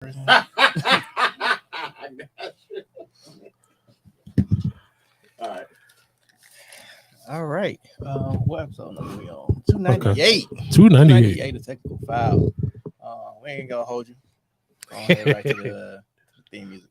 All right. All right. What episode number we on? 298. Okay. 298. 298, the technical file. We ain't gonna hold you. Go ahead right to the theme music.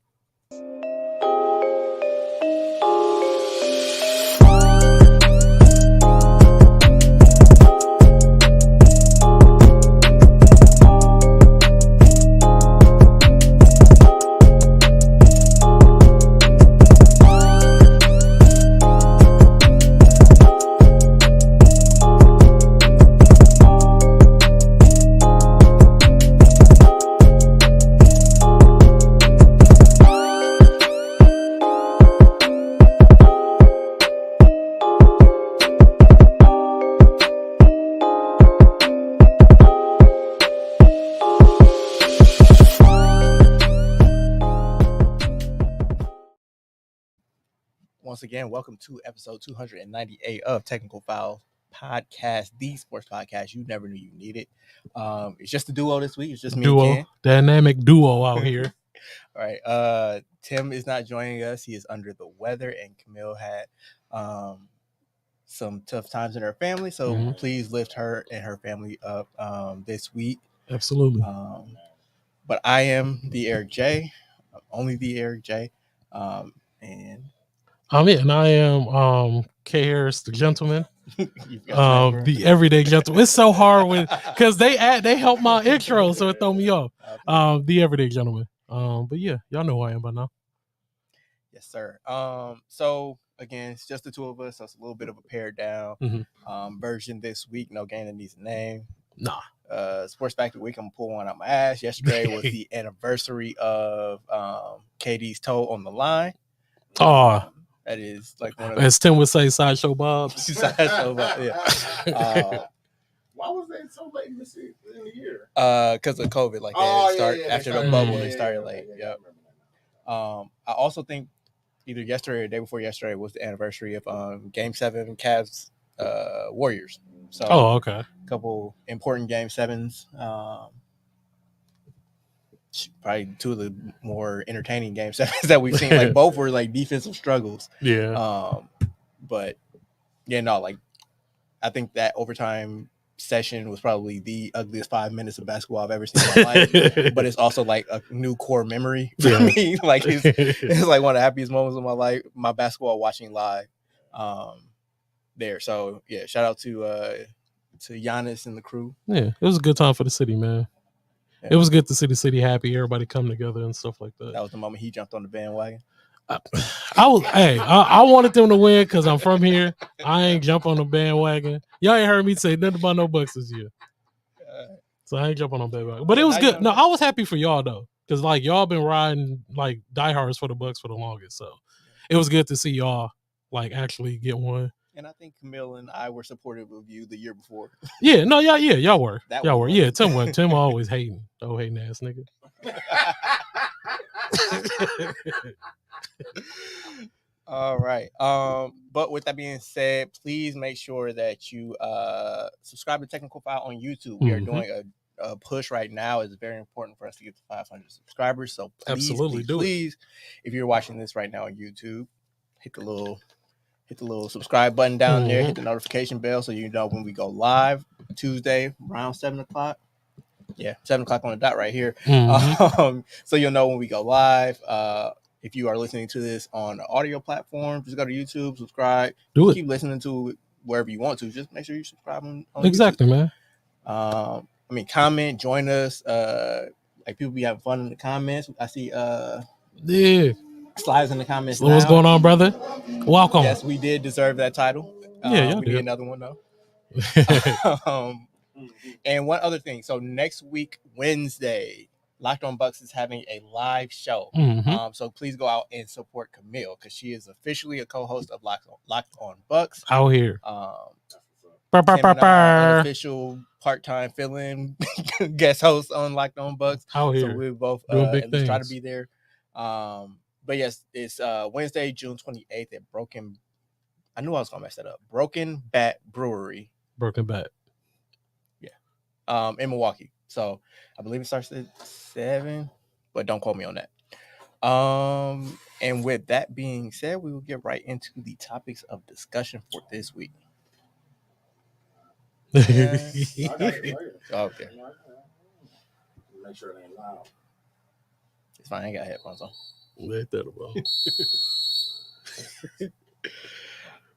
Once again, welcome to episode 298 of Technical File Podcast, the sports podcast you never knew you needed. It's just a duo this week. It's just me and Ken. Dynamic duo out here. All right. Tim is not joining us. He is under the weather, and Camille had some tough times in her family. So please lift her and her family up this week. Absolutely. But I am the Eric J. I'm only the Eric J. And I am K Harris, the gentleman. The everyday gentleman. It's so hard because they help my intro, so it throw me off. The everyday gentleman. But yeah, y'all know who I am by now. Yes, sir. So again, it's just the two of us, so it's a little bit of a pared down version this week. No game that needs a name. Nah. Sports Factory Week, I'm gonna pull one out my ass. Yesterday was the anniversary of KD's toe on the line. That is like one of as Tim would say, Sideshow Bob's. Sideshow Bob, yeah. Why was that so late in the year? Because of COVID, like after the bubble, they started late. Yep. I also think either yesterday or the day before yesterday was the anniversary of Game 7 Cavs Warriors. So okay. A couple important Game 7s. Probably two of the more entertaining Game 7s that we've seen. Like both were like defensive struggles. Yeah. But yeah, no, like I think that overtime session was probably the ugliest 5 minutes of basketball I've ever seen in my life. But it's also like a new core memory for me. Like it's like one of the happiest moments of my life, my basketball watching live. There. So yeah, shout out to Giannis and the crew. Yeah, it was a good time for the city, man. Yeah. It was good to see the city happy, everybody come together and stuff like that. That was the moment he jumped on the bandwagon. I wanted them to win because I'm from here. I ain't jump on the bandwagon. Y'all ain't heard me say nothing about no Bucks this year. So I ain't jump on no bandwagon. But it was good. No, I was happy for y'all though. Because like y'all been riding like diehards for the Bucks for the longest. So it was good to see y'all like actually get one. And I think Camille and I were supportive of you the year before. Yeah, no, y'all were. Y'all were. Yeah, Tim always hating. Oh, hating ass nigga. All right. But with that being said, please make sure that you subscribe to Technical File on YouTube. We are doing a push right now. It's very important for us to get to 500 subscribers. So please, if you're watching this right now on YouTube, hit the little subscribe button down there, hit the notification bell so you know when we go live Tuesday around 7 o'clock. Yeah, 7 o'clock on the dot right here. So you'll know when we go live. If you are listening to this on the audio platform, just go to YouTube, subscribe. Keep listening to it wherever you want to. Just make sure you subscribe on exactly, YouTube. Man. Comment, join us. Like people be having fun in the comments. I see slides in the comments. What's going on, brother? Welcome. Yes, we did deserve that title. We need another one though. And one other thing. So next week, Wednesday, Locked On Bucks is having a live show. So please go out and support Camille because she is officially a co-host of Locked On Bucks. Out here. Unofficial part-time fill-in guest host on Locked On Bucks. Out here. So we're both at least try to be there. But yes, it's Wednesday, June 28th at Broken. I knew I was gonna mess that up. Broken Bat Brewery. Broken Bat. Yeah. In Milwaukee. So I believe it starts at 7. but don't quote me on that. And with that being said, we will get right into the topics of discussion for this week. Okay. Make sure it ain't loud. It's fine. I ain't got headphones on.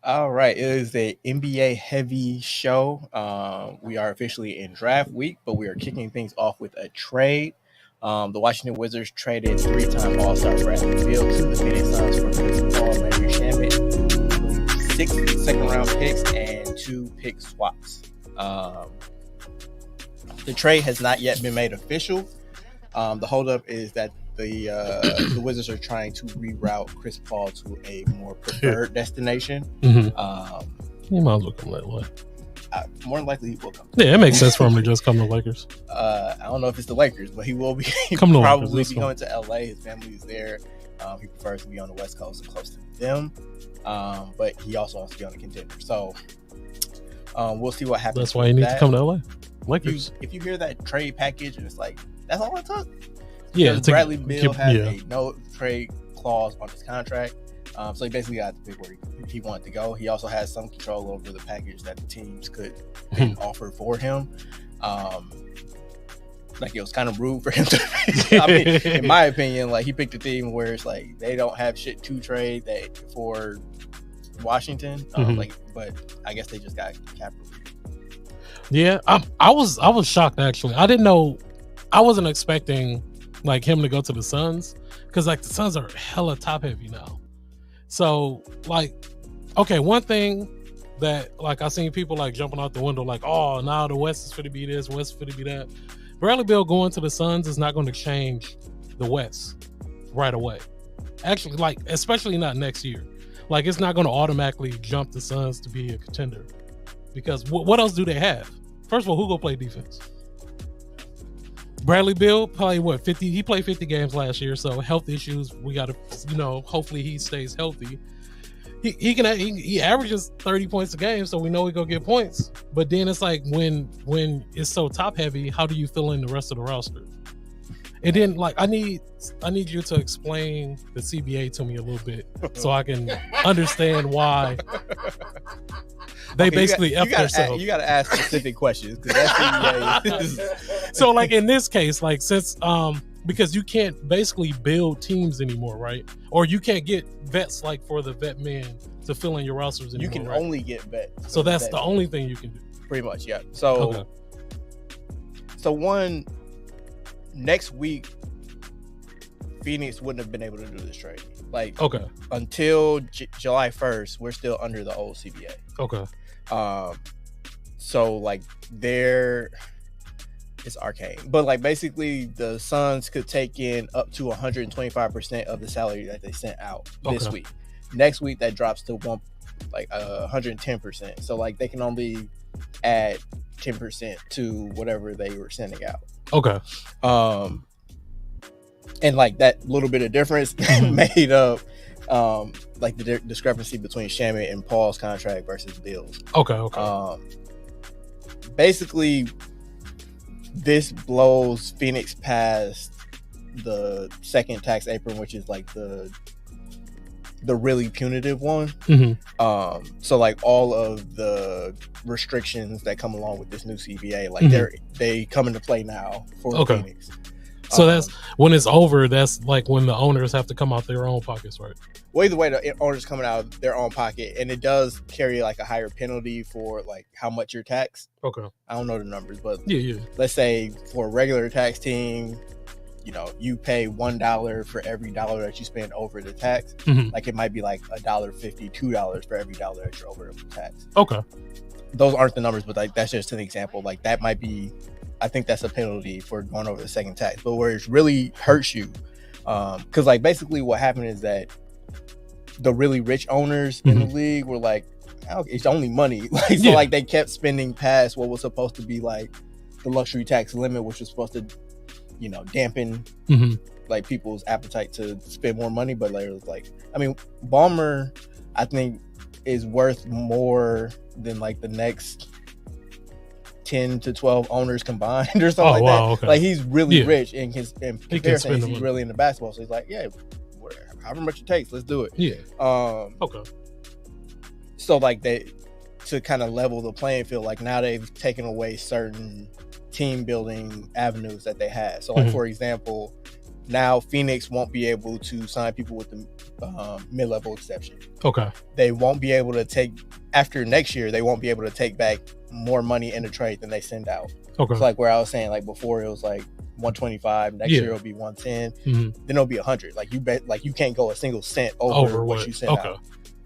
All right. It is a NBA heavy show. We are officially in draft week, but we are kicking things off with a trade. The Washington Wizards traded 3-time All-Star Bradley Beal to the Phoenix Suns for Chris Paul, Landry Shamet, 6 second-round picks, and 2 pick swaps. The trade has not yet been made official. The holdup is that the Wizards are trying to reroute Chris Paul to a more preferred destination. He might as well come that way. More than likely, he will come. Yeah, it makes sense for him to just come to Lakers. I don't know if it's the Lakers, but he will be probably be going to LA. His family is there. He prefers to be on the West Coast and close to them. But he also wants to be on the contender. So we'll see what happens. That's why he needs to come to LA. Lakers. If you hear that trade package and it's like, that's all it took. Yeah, Bradley Beal has a no trade clause on his contract. So he basically got to pick where he wanted to go. He also has some control over the package that the teams could offer for him. Like, it was kind of rude for him to I mean, in my opinion, like, he picked a team where it's like they don't have shit to trade for Washington. But I guess they just got capital. Yeah, I was shocked, actually. I didn't know. I wasn't expecting like him to go to the Suns, because like the Suns are hella top heavy now. So like, okay, one thing that like I seen people like jumping out the window like, oh, now the West is fit to be this, West is fit to be that. Bradley Beal going to the Suns is not going to change the West right away. Actually, like, especially not next year. Like, it's not going to automatically jump the Suns to be a contender, because what else do they have? First of all, who go play defense? Bradley Beal played 50? He played 50 games last year, so health issues. We got to, hopefully he stays healthy. He averages 30 points a game, so we know he go get points. But then it's like when it's so top heavy, how do you fill in the rest of the roster? And then like I need you to explain the CBA to me a little bit so I can understand why they basically F themselves. You got to ask specific questions, because that CBA. So like in this case, like since because you can't basically build teams anymore, right? Or you can't get vets like for the vet men to fill in your rosters anymore. You can only get vets. So that's the only thing you can do. Pretty much, yeah. So, next week, Phoenix wouldn't have been able to do this trade. Like, until July 1st, we're still under the old CBA. So like it's arcane, but like basically the Suns could take in up to 125% of the salary that they sent out this week. Next week that drops to 110%. So like they can only add 10% to whatever they were sending out. And like that little bit of difference made up like the discrepancy between Shamet and Paul's contract versus Beal's. Basically, this blows Phoenix past the second tax apron, which is like the really punitive one. So like all of the restrictions that come along with this new CBA, like they come into play now for Phoenix. So that's when it's over. That's like when the owners have to come out their own pockets, right? Well, either way, the owners coming out of their own pocket, and it does carry like a higher penalty for like how much you're taxed. I don't know the numbers, but let's say for a regular tax team, you pay $1 for every dollar that you spend over the tax. Like it might be like $1.50, $2 for every dollar that you're over the tax. Those aren't the numbers, but like that's just an example. Like that might be. I think that's a penalty for going over the second tax, but where it really hurts you, because like basically what happened is that the really rich owners in the league were like, it's only money, like so like they kept spending past what was supposed to be like the luxury tax limit, which was supposed to, dampen like people's appetite to spend more money. But later, like I mean, Ballmer, I think is worth more than like the next 10 to 12 owners combined or something that. Okay. Like he's really rich in comparison. He's really into basketball. So he's like, yeah, however much it takes, let's do it. Yeah. Okay. So like to kind of level the playing field, like now they've taken away certain team building avenues that they had. So like for example, now Phoenix won't be able to sign people with the mid-level exception. Okay. They won't be able to take, after next year, they won't be able to take back more money in the trade than they send out. Okay. So like where I was saying, like before it was like 125, next year it'll be 110, then it'll be 100. Like you can't go a single cent over what you send out.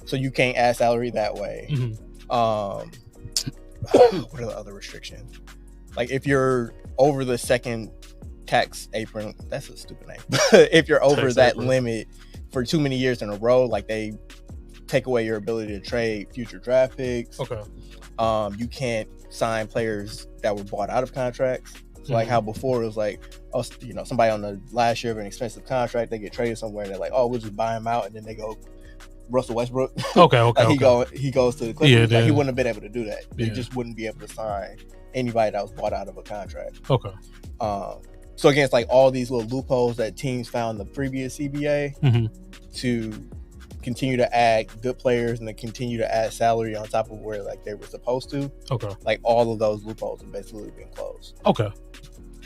So you can't add salary that way. What are the other restrictions? Like if you're over the second tax apron, that's a stupid name. If you're over that limit for too many years in a row, like they take away your ability to trade future draft picks. Okay. You can't sign players that were bought out of contracts. So like how before it was like, oh, you know, somebody on the last year of an expensive contract, they get traded somewhere and they're like, oh, we'll just buy him out, and then they go Russell Westbrook. Okay. Like he goes to the Clippers. Like he wouldn't have been able to do that. They just wouldn't be able to sign anybody that was bought out of a contract. Okay. So against like all these little loopholes that teams found in the previous CBA to continue to add good players and to continue to add salary on top of where like they were supposed to. Okay. Like all of those loopholes have basically been closed. Okay.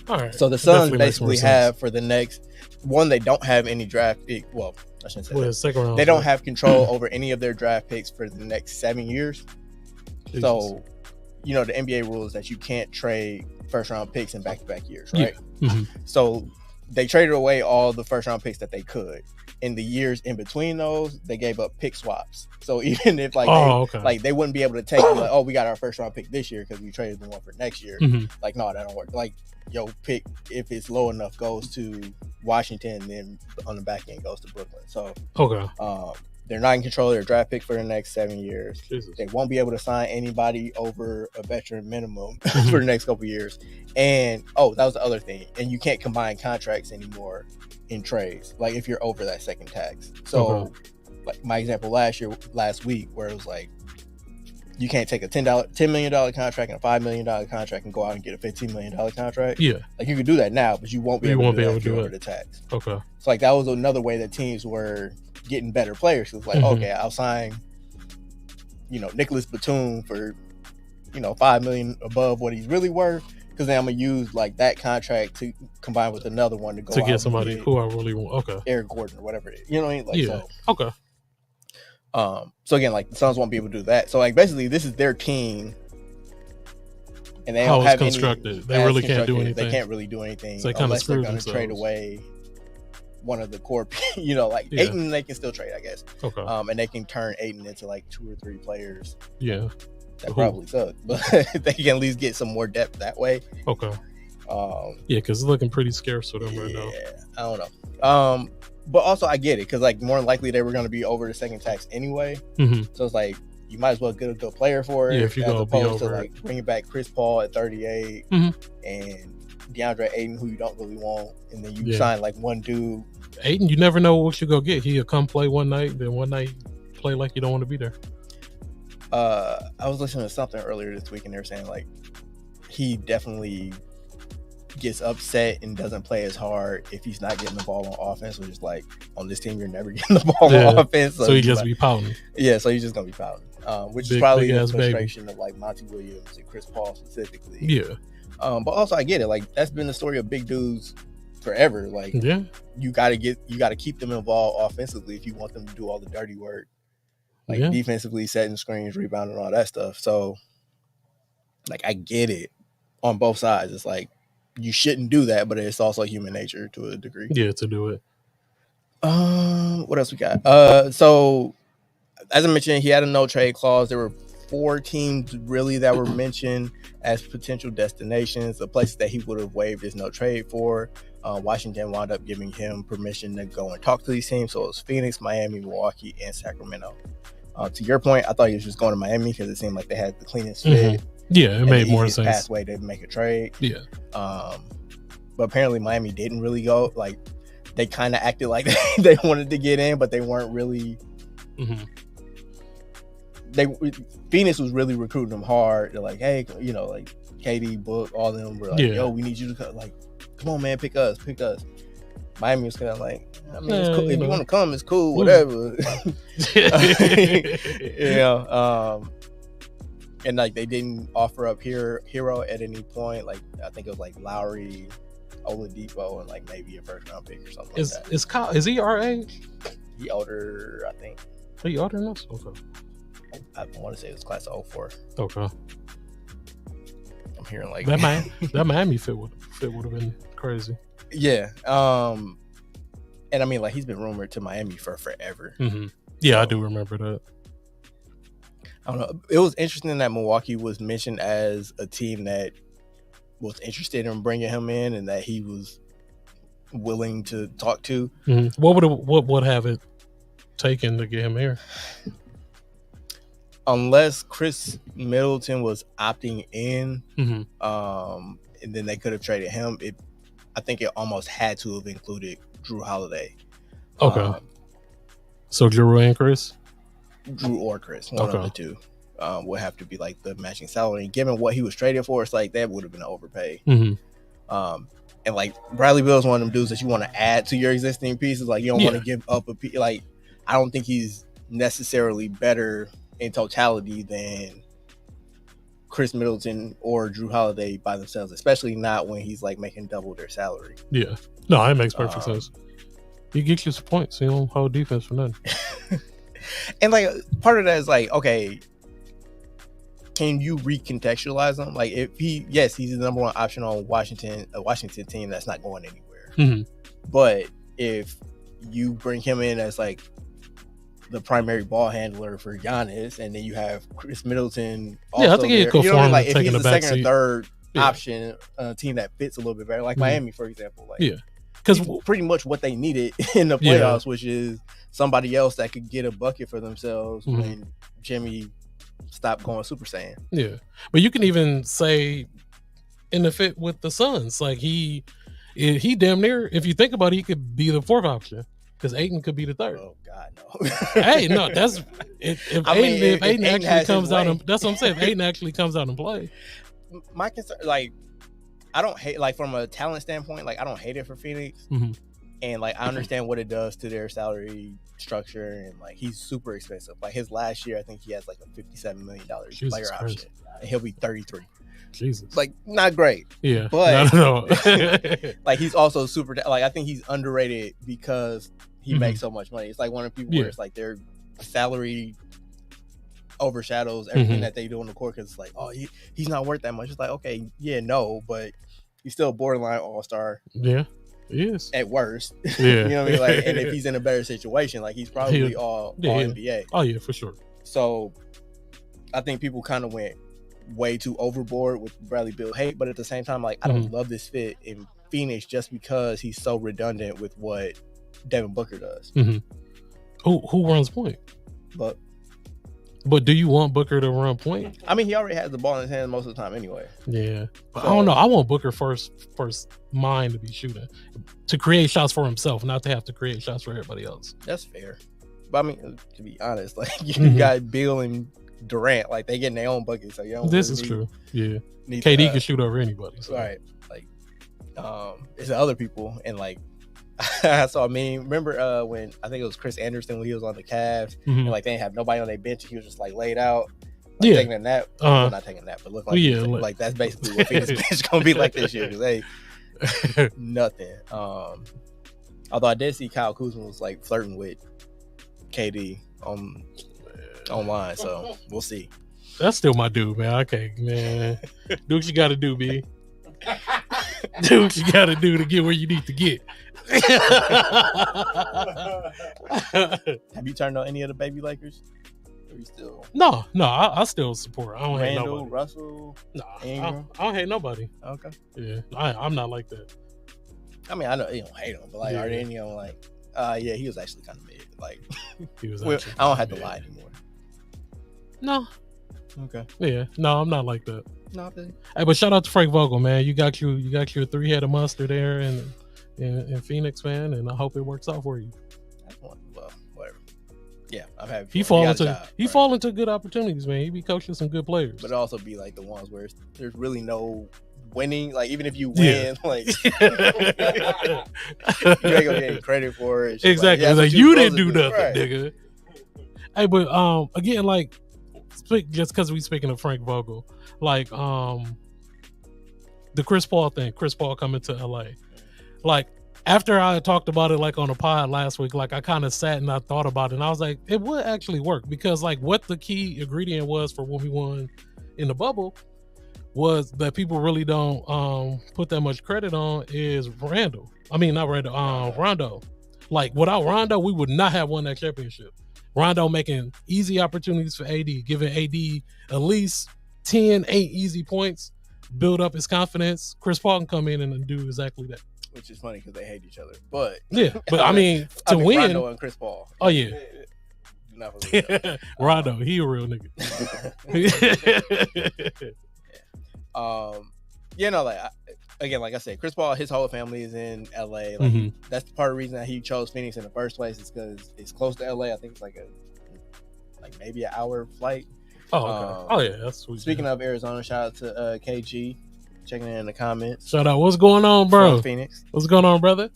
All right. So the Suns basically have for the next one, they don't have any draft pick. Well, I shouldn't say that. Second round, they don't have control over any of their draft picks for the next 7 years. Jesus. So, you know, the NBA rule is that you can't trade first round picks in back-to-back years, right? Yeah. So they traded away all the first round picks that they could. In the years in between those, they gave up pick swaps. So even if like they wouldn't be able to take like, oh, we got our first round pick this year because we traded the one for next year. Like, no, that don't work. Like, your pick, if it's low enough, goes to Washington, then on the back end goes to Brooklyn. So they're not in control of their draft pick for the next 7 years. Jesus. They won't be able to sign anybody over a veteran minimum for the next couple of years. And that was the other thing. And you can't combine contracts anymore in trades, like if you're over that second tax. So like my example last week, where it was like you can't take a $10 million contract and a $5 million contract and go out and get a $15 million contract. Yeah, like you could do that now, but you won't be able to do it over the tax. Okay, so like that was another way that teams were getting better players. It was like, okay, I'll sign, you know, Nicholas Batum for, you know, $5 million above what he's really worth, because then I'm gonna use like that contract to combine with another one to go to get somebody who I really want. Okay, Eric Gordon or whatever it is. You know what I mean? Like, yeah. So, okay. So again, like the Suns won't be able to do that. So like basically, this is their team, and they don't have constructed. They really can't do anything. They can't really do anything so unless they're going to trade away one of the core. You know, like Ayton, they can still trade, I guess. Okay. And they can turn Ayton into like 2 or 3 players. Yeah. That probably suck, but they can at least get some more depth that way. Okay. Yeah, because it's looking pretty scarce for them right now. Yeah, I don't know. But also I get it, because like more than likely they were going to be over the second tax anyway. So it's like you might as well get a good player for it, if you're as opposed to like bringing back Chris Paul at 38 and DeAndre Ayton, who you don't really want, and then you sign like one dude. Ayton, you never know what you're going to get. He'll come play one night, then one night play like you don't want to be there. I was listening to something earlier this week, and they were saying like he definitely gets upset and doesn't play as hard if he's not getting the ball on offense, which is like on this team you're never getting the ball on offense. So he just be pouting. Yeah, so he's just gonna be pouting, which is probably the frustration of like Monty Williams and Chris Paul specifically. Yeah, but also I get it. Like that's been the story of big dudes forever. Like you gotta keep them involved offensively if you want them to do all the dirty work. Like defensively, setting screens, rebounding, all that stuff. So, like, I get it on both sides. It's like you shouldn't do that, but it's also human nature to a degree. Yeah, to do it. What else we got? So as I mentioned, he had a no trade clause. There were 4 teams really that were mentioned as potential destinations, the places that he would have waived his no trade for. Washington wound up giving him permission to go and talk to these teams. So it was Phoenix, Miami, Milwaukee, and Sacramento. To your point, I thought he was just going to Miami because it seemed like they had the cleanest fit. Yeah, it made more sense. Pathway to make a trade. Yeah. But apparently Miami didn't really go. Like they kind of acted like they wanted to get in, but they weren't really Phoenix was really recruiting them hard. They're like, hey, you know, like KD, Book, all of them were like, yo, we need you to come. Like, come on, man, pick us. Miami was kind of like, I mean, it's cool. If you want to come, it's cool, whatever. You know, and like they didn't offer up Hero at any point. Like I think it was like Lowry, Oladipo, and like maybe a first round pick or something like that. Is he our age? He older, I think. Are you older than us? Okay. I want to say it was class of 04. Okay. I'm hearing like that Miami fit would have been crazy. Yeah. And I mean, like he's been rumored to Miami for forever. Mm-hmm. Yeah, so, I do remember that. I don't know. It was interesting that Milwaukee was mentioned as a team that was interested in bringing him in, and that he was willing to talk to. Mm-hmm. What would have it taken to get him here? Unless Chris Middleton was opting in, mm-hmm. And then they could have traded him. I think it almost had to have included Drew Holiday. Okay. So Drew and Chris? Drew or Chris, one of the two, would have to be like the matching salary. And given what he was traded for, it's like that would have been an overpay. Mm-hmm. And like Bradley Beal is one of them dudes that you want to add to your existing pieces. Like you don't want to give up a piece. Like I don't think he's necessarily better in totality than Chris Middleton or Drew Holiday by themselves, especially not when he's like making double their salary. Yeah, no, that makes perfect sense. He gets you some points. You don't hold defense for nothing. And like part of that is like, okay, can you recontextualize him? Like if he's the number one option on a Washington team that's not going anywhere. Mm-hmm. But if you bring him in as like the primary ball handler for Giannis, and then you have Chris Middleton also I think he could form like if taking he's the a second seat. or third option, a team that fits a little bit better, like Miami, for example. Like, because pretty much what they needed in the playoffs, which is somebody else that could get a bucket for themselves when Jimmy stopped going Super Saiyan. Yeah, but you can even say in the fit with the Suns, like he damn near, if you think about it, he could be the fourth option. Because Ayton could be the third. Oh God, no! Hey, no, that's if Ayton actually comes out and that's what I'm saying. If Ayton actually comes out and play. My concern, like, I don't hate, like, from a talent standpoint, like, I don't hate it for Phoenix, and like I understand what it does to their salary structure, and like he's super expensive. Like his last year, I think he has like a $57 million player option, and he'll be 33. Jesus, like not great. Yeah, but no. Like he's also super. Like I think he's underrated because he makes so much money. It's like one of the people where it's like their salary overshadows everything that they do on the court, because it's like, oh, he's not worth that much. It's like, okay, yeah, no, but he's still a borderline all-star. Yeah, he is at worst. Yeah, you know what I mean? Like, and if he's in a better situation, like he's probably all NBA. Oh yeah, for sure. So I think people kind of went way too overboard with Bradley Beal hate, but at the same time, like I don't love this fit in Phoenix just because he's so redundant with what Devin Booker does. Who runs point? But do you want Booker to run point? I mean, he already has the ball in his hands most of the time anyway. Yeah, but I don't know. I want Booker first mind to be shooting, to create shots for himself, not to have to create shots for everybody else. That's fair. But I mean, to be honest, like you got Beal and Durant, like they getting their own buckets. So you don't this is true. Yeah, KD can shoot over anybody. So. Right. Like, it's the other people, and like. So I mean, remember when I think it was Chris Anderson when he was on the Cavs, and like they didn't have nobody on their bench, he was just like laid out, like, taking a nap. Well, not taking a nap, but look like like that's basically what Phoenix bench gonna be like this year, because they nothing. Although I did see Kyle Kuzma was like flirting with KD online, so we'll see. That's still my dude, man. Okay, man, do what you got to do, B. Do what you got to do to get where you need to get. Have you turned on any of the baby Lakers? Or you still? No, I still support. I don't hate nobody. Russell, I don't hate nobody. Okay. Yeah, I'm not like that. I mean, I know you don't hate him, but like, are there any on like, yeah, he was actually kind of mid. Like, he was. I don't have to lie anymore. No. Okay. Yeah, no, I'm not like that. No. Hey, but shout out to Frank Vogel, man. You got your three-headed monster there, in Phoenix, man, and I hope it works out for you. Well, whatever. Yeah, I'm happy. He fall into good opportunities, man. He be coaching some good players, but it also be like the ones where there's really no winning. Like even if you win, like you ain't gonna get any credit for it. Exactly, like you didn't do nothing, right, nigga. Hey, but again, like just because we speaking of Frank Vogel, like the Chris Paul thing, Chris Paul coming to LA, like. After I talked about it like on a pod last week, like I kind of sat and I thought about it and I was like, it would actually work because like what the key ingredient was for when we won in the bubble was that people really don't put that much credit on is Rondo. Like without Rondo, we would not have won that championship. Rondo making easy opportunities for AD, giving AD at least 8 easy points, build up his confidence. Chris Paul can come in and do exactly that. Which is funny because they hate each other, but yeah, but I mean win, Rondo and Chris Paul. Oh yeah, Rondo, he a real nigga. Like I said, Chris Paul, his whole family is in LA. Like that's part of the reason that he chose Phoenix in the first place is because it's close to LA. I think it's like maybe an hour flight. Oh, okay. Yeah, that's sweet. Speaking of Arizona, shout out to KG. Checking in the comments. Shout out. What's going on, bro? From Phoenix. What's going on, brother?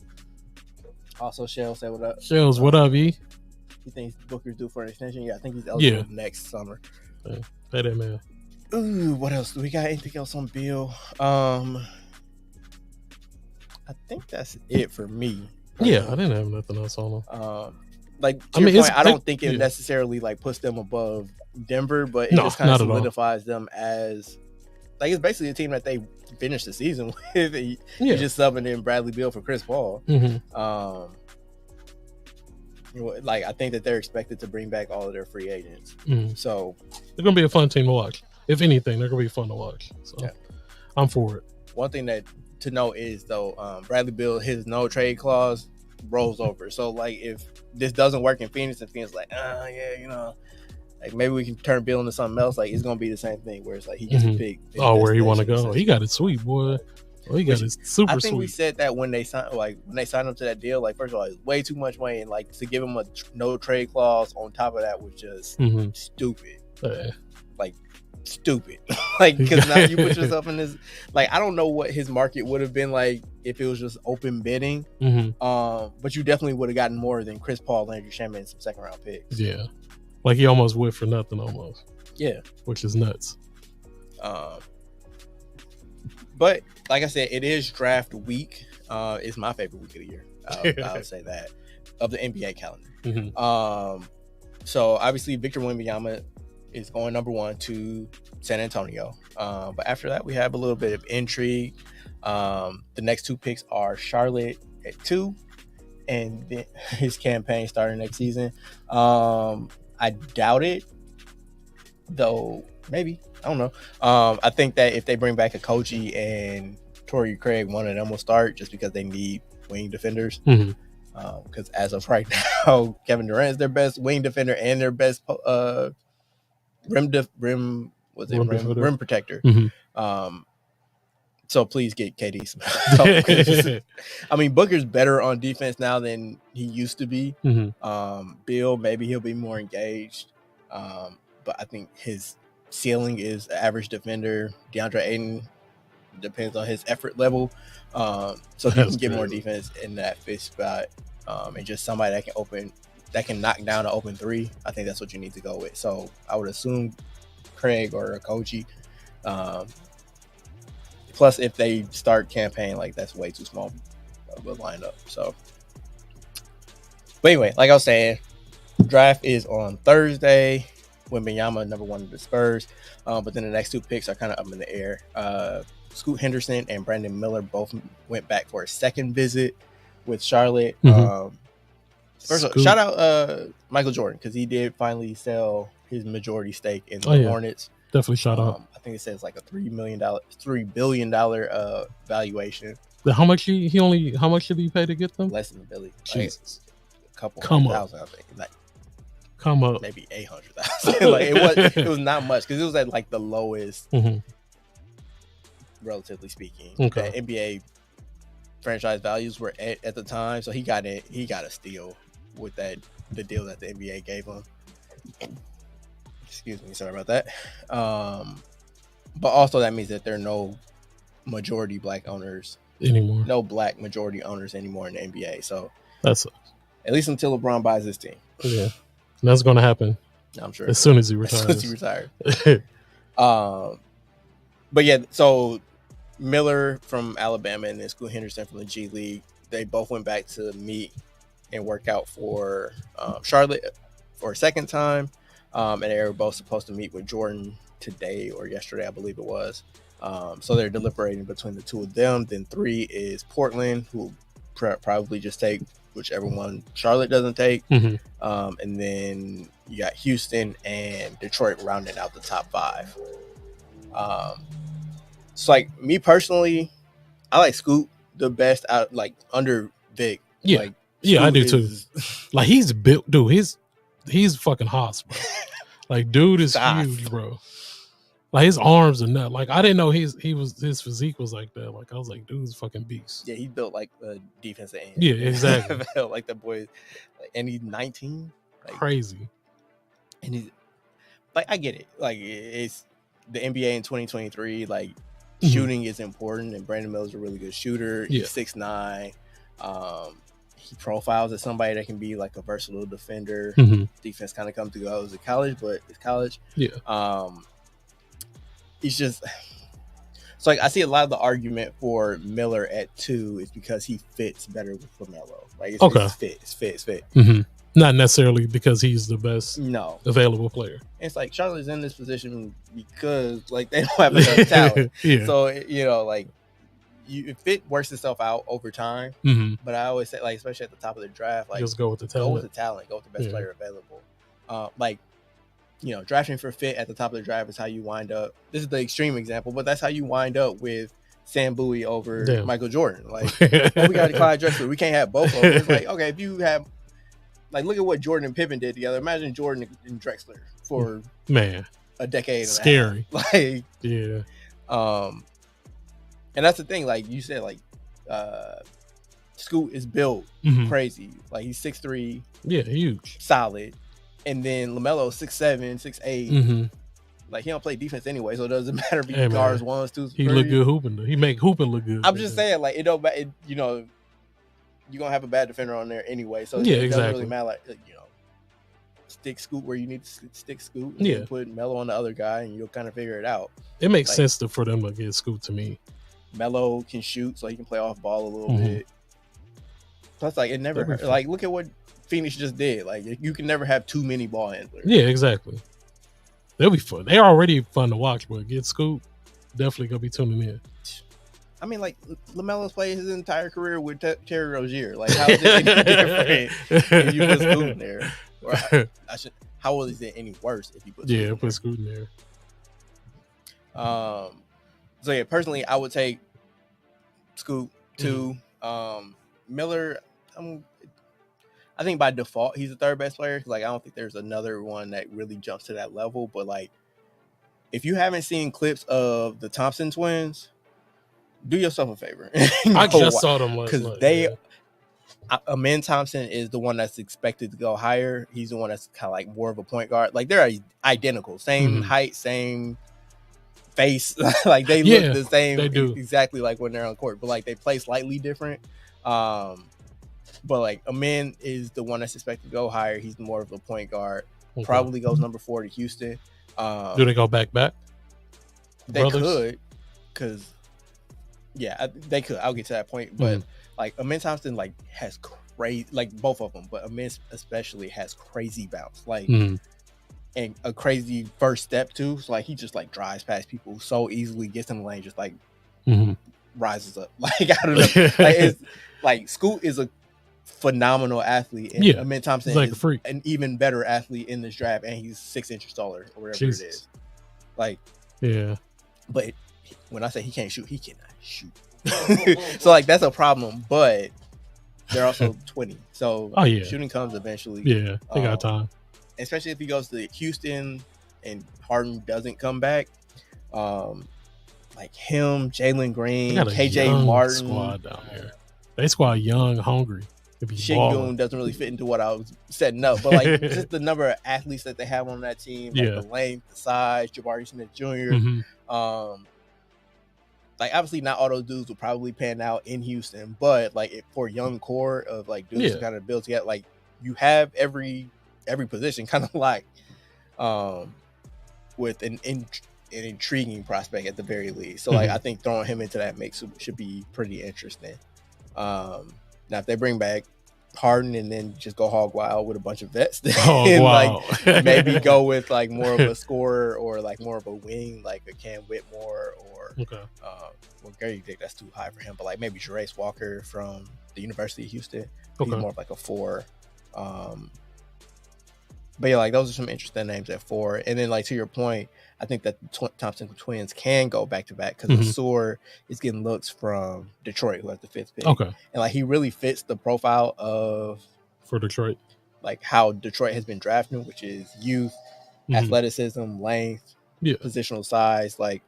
Also, Shell said what up. Shells, what up, E? He thinks Booker's due for an extension. Yeah, I think he's eligible next summer. Pay that man. Ooh, what else? Do we got anything else on Bill? I think that's it for me. Yeah, I didn't have nothing else on him. I don't think it necessarily like puts them above Denver, but it just kind of solidifies them as like it's basically a team that they finished the season with. He just subbing in Bradley Beal for Chris Paul. I think that they're expected to bring back all of their free agents. So they're gonna be a fun team to watch. If anything, they're gonna be fun to watch. So I'm for it. One thing that to note is though, Bradley Beal, his no trade clause rolls over. So like if this doesn't work in Phoenix and Phoenix like, like maybe we can turn Bill into something else. Like it's gonna be the same thing where it's like he gets to pick. Where he want to go. He got it sweet, boy. Oh, he got it super sweet. I think we said that when they signed up to that deal. Like first of all, it's way too much money, and like to give him a no trade clause on top of that was just stupid. Like stupid. Like because now you put yourself in this. Like I don't know what his market would have been like if it was just open bidding. But you definitely would have gotten more than Chris Paul, Landry Shamet, and some second round picks. Yeah. Like he almost went for nothing almost. Yeah. Which is nuts. But like I said, it is draft week. It's my favorite week of the year. I would say that of the NBA calendar. So obviously Victor Wembanyama is going number 1 to San Antonio. But after that, we have a little bit of intrigue. The next 2 picks are Charlotte at 2 and then his campaign starting next season. I doubt it, though. Maybe, I don't know. I think that if they bring back a Koji and Torrey Craig, one of them will start just because they need wing defenders. Because as of right now, Kevin Durant is their best wing defender and their best rim protector. So please get KD some help. I mean, Booker's better on defense now than he used to be. Bill, maybe he'll be more engaged. But I think his ceiling is average defender. DeAndre Ayton depends on his effort level. So he can get more defense in that 5th spot. And just somebody that can knock down an open 3. I think that's what you need to go with. So I would assume Craig or a Koji. Plus, if they start campaign, like that's way too small of a lineup. So, but anyway, like I was saying, draft is on Thursday. Wembanyama number 1 of the Spurs, but then the next 2 picks are kind of up in the air. Scoot Henderson and Brandon Miller both went back for a second visit with Charlotte. First of all, shout out Michael Jordan because he did finally sell his majority stake in the Hornets. Definitely shout out. I think it says like a $3 billion valuation. How much did he pay to get them? Less than $1 billion. Jesus, a couple $100,000, I think. Like, come up, maybe 800,000. Like it was not much because it was at like the lowest, relatively speaking. Okay. The NBA franchise values were at the time, so he got a steal. with the deal that the NBA gave him. Excuse me, sorry about that. But also that means that there are no majority black owners anymore. No black majority owners anymore in the NBA. So that sucks. At least until LeBron buys his team. Yeah, that's going to happen. I'm sure as soon as he retires. As soon as he retired. But yeah, so Miller from Alabama and then Scoot Henderson from the G League, they both went back to meet and work out for Charlotte for a second time. And they were both supposed to meet with Jordan today or yesterday, I believe it was. So they're deliberating between the two of them. Then 3 is Portland, who probably just take whichever one Charlotte doesn't take. And then you got Houston and Detroit rounding out the top 5. So like me personally, I like Scoot the best out, like under Vic. Yeah, like, I do too. Like he's built, dude. He's fucking hot, bro. Like dude is huge, bro. Like his arms are nuts. Like I didn't know his physique was like that. Like I was like, dude's fucking beast. Yeah, he built like a defensive end. Yeah, exactly. Like the boy, and he's 19. Like, crazy. And he's like, I get it. Like it's the NBA in 2023. Like shooting is important, and Brandon Miller's a really good shooter. He's 6'9". He profiles as somebody that can be like a versatile defender. Defense kind of comes to go at college, but it's college. Yeah. He's just so like I see a lot of the argument for Miller at 2 is because he fits better with LaMelo. Like it's fit. Not necessarily because he's the best available player. It's like Charlotte's in this position because like they don't have enough talent. So like if it works itself out over time. But I always say, like, especially at the top of the draft, like just go with the talent. Go with the best player available. Like, drafting for fit at the top of the draft is how you wind up. This is the extreme example, but that's how you wind up with Sam Bowie over Michael Jordan. Like, we got Clyde Drexler. We can't have both of them. It's like, okay, if you have, like, look at what Jordan and Pippen did together. Imagine Jordan and Drexler for a decade. Scary. Like, yeah. And that's the thing, like you said, like Scoot is built crazy. Like he's 6'3". Yeah, huge. Solid. And then LaMelo's 6'7", 6'8". Like he don't play defense anyway, so it doesn't matter if he guards 1s, 2s. He look good hooping though. He make hooping look good. I'm just saying, like it don't matter. You're gonna have a bad defender on there anyway. So it doesn't really matter. Like stick Scoot where you need to stick Scoot. And then put Melo on the other guy, and you'll kind of figure it out. It makes sense for them to get Scoot to me. Melo can shoot, so he can play off ball a little bit. Plus, like it never like look at what Phoenix just did. Like you can never have too many ball handlers. Yeah, exactly. They'll be fun. They're already fun to watch, but get Scoot, definitely gonna be tuning in. I mean, like LaMelo's played his entire career with Terry Rozier. Like, how is it any different if you put Scoot in there? Or how is it any worse if you put Scoot in there? Put Scoot in there. So yeah, personally, I would take Scoot 2. Miller, I think by default he's the third best player. Like I don't think there's another one that really jumps to that level. But like, if you haven't seen clips of the Thompson twins, do yourself a favor. I just saw them last night. Because Amen Thompson is the one that's expected to go higher. He's the one that's kind of like more of a point guard. Like they're identical, same height, same face. Like they look the same. They do. Exactly like when they're on court, but like they play slightly different. But like Amen is the one that's expected to go higher. He's more of a point guard. Okay. Probably goes number 4 to Houston. Do they go back? They could, because they could. I'll get to that point. But like Amen Thompson, like has crazy, like both of them, but Amen especially has crazy bounce, like and a crazy first step too. So like he just like drives past people so easily, gets in the lane, just like rises up. Like I don't know, like it's like Scoot is a phenomenal athlete, and Amen Thompson like is a freak. An even better athlete in this draft, and he's 6 inches taller or whatever it is. Like but when I say he can't shoot, he cannot shoot. So like that's a problem, but they're also 20, so shooting comes eventually. They got time, especially if he goes to Houston and Harden doesn't come back. Like him, Jalen Green, KJ Martin squad down here. They squad young, hungry. Şengün doesn't really fit into what I was setting up, but like just the number of athletes that they have on that team, like the length, the size, Jabari Smith Jr. Like obviously not all those dudes will probably pan out in Houston, but like for a young core of like dudes to kind of build together, like you have every position kind of like with an intriguing prospect at the very least. So like I think throwing him into that mix should be pretty interesting. Now if they bring back Harden and then just go hog wild with a bunch of vets, like maybe go with like more of a scorer or like more of a wing, like a Cam Whitmore or well, Gary Dick, that's too high for him, but like maybe Jarace Walker from the University of Houston. He's more of like a 4. But yeah, like those are some interesting names at 4. And then like to your point, I think that the Thompson twins can go back to back because Ausar is getting looks from Detroit, who has the 5th pick. And like he really fits the profile for Detroit, like how Detroit has been drafting, which is youth, athleticism, length, positional size. Like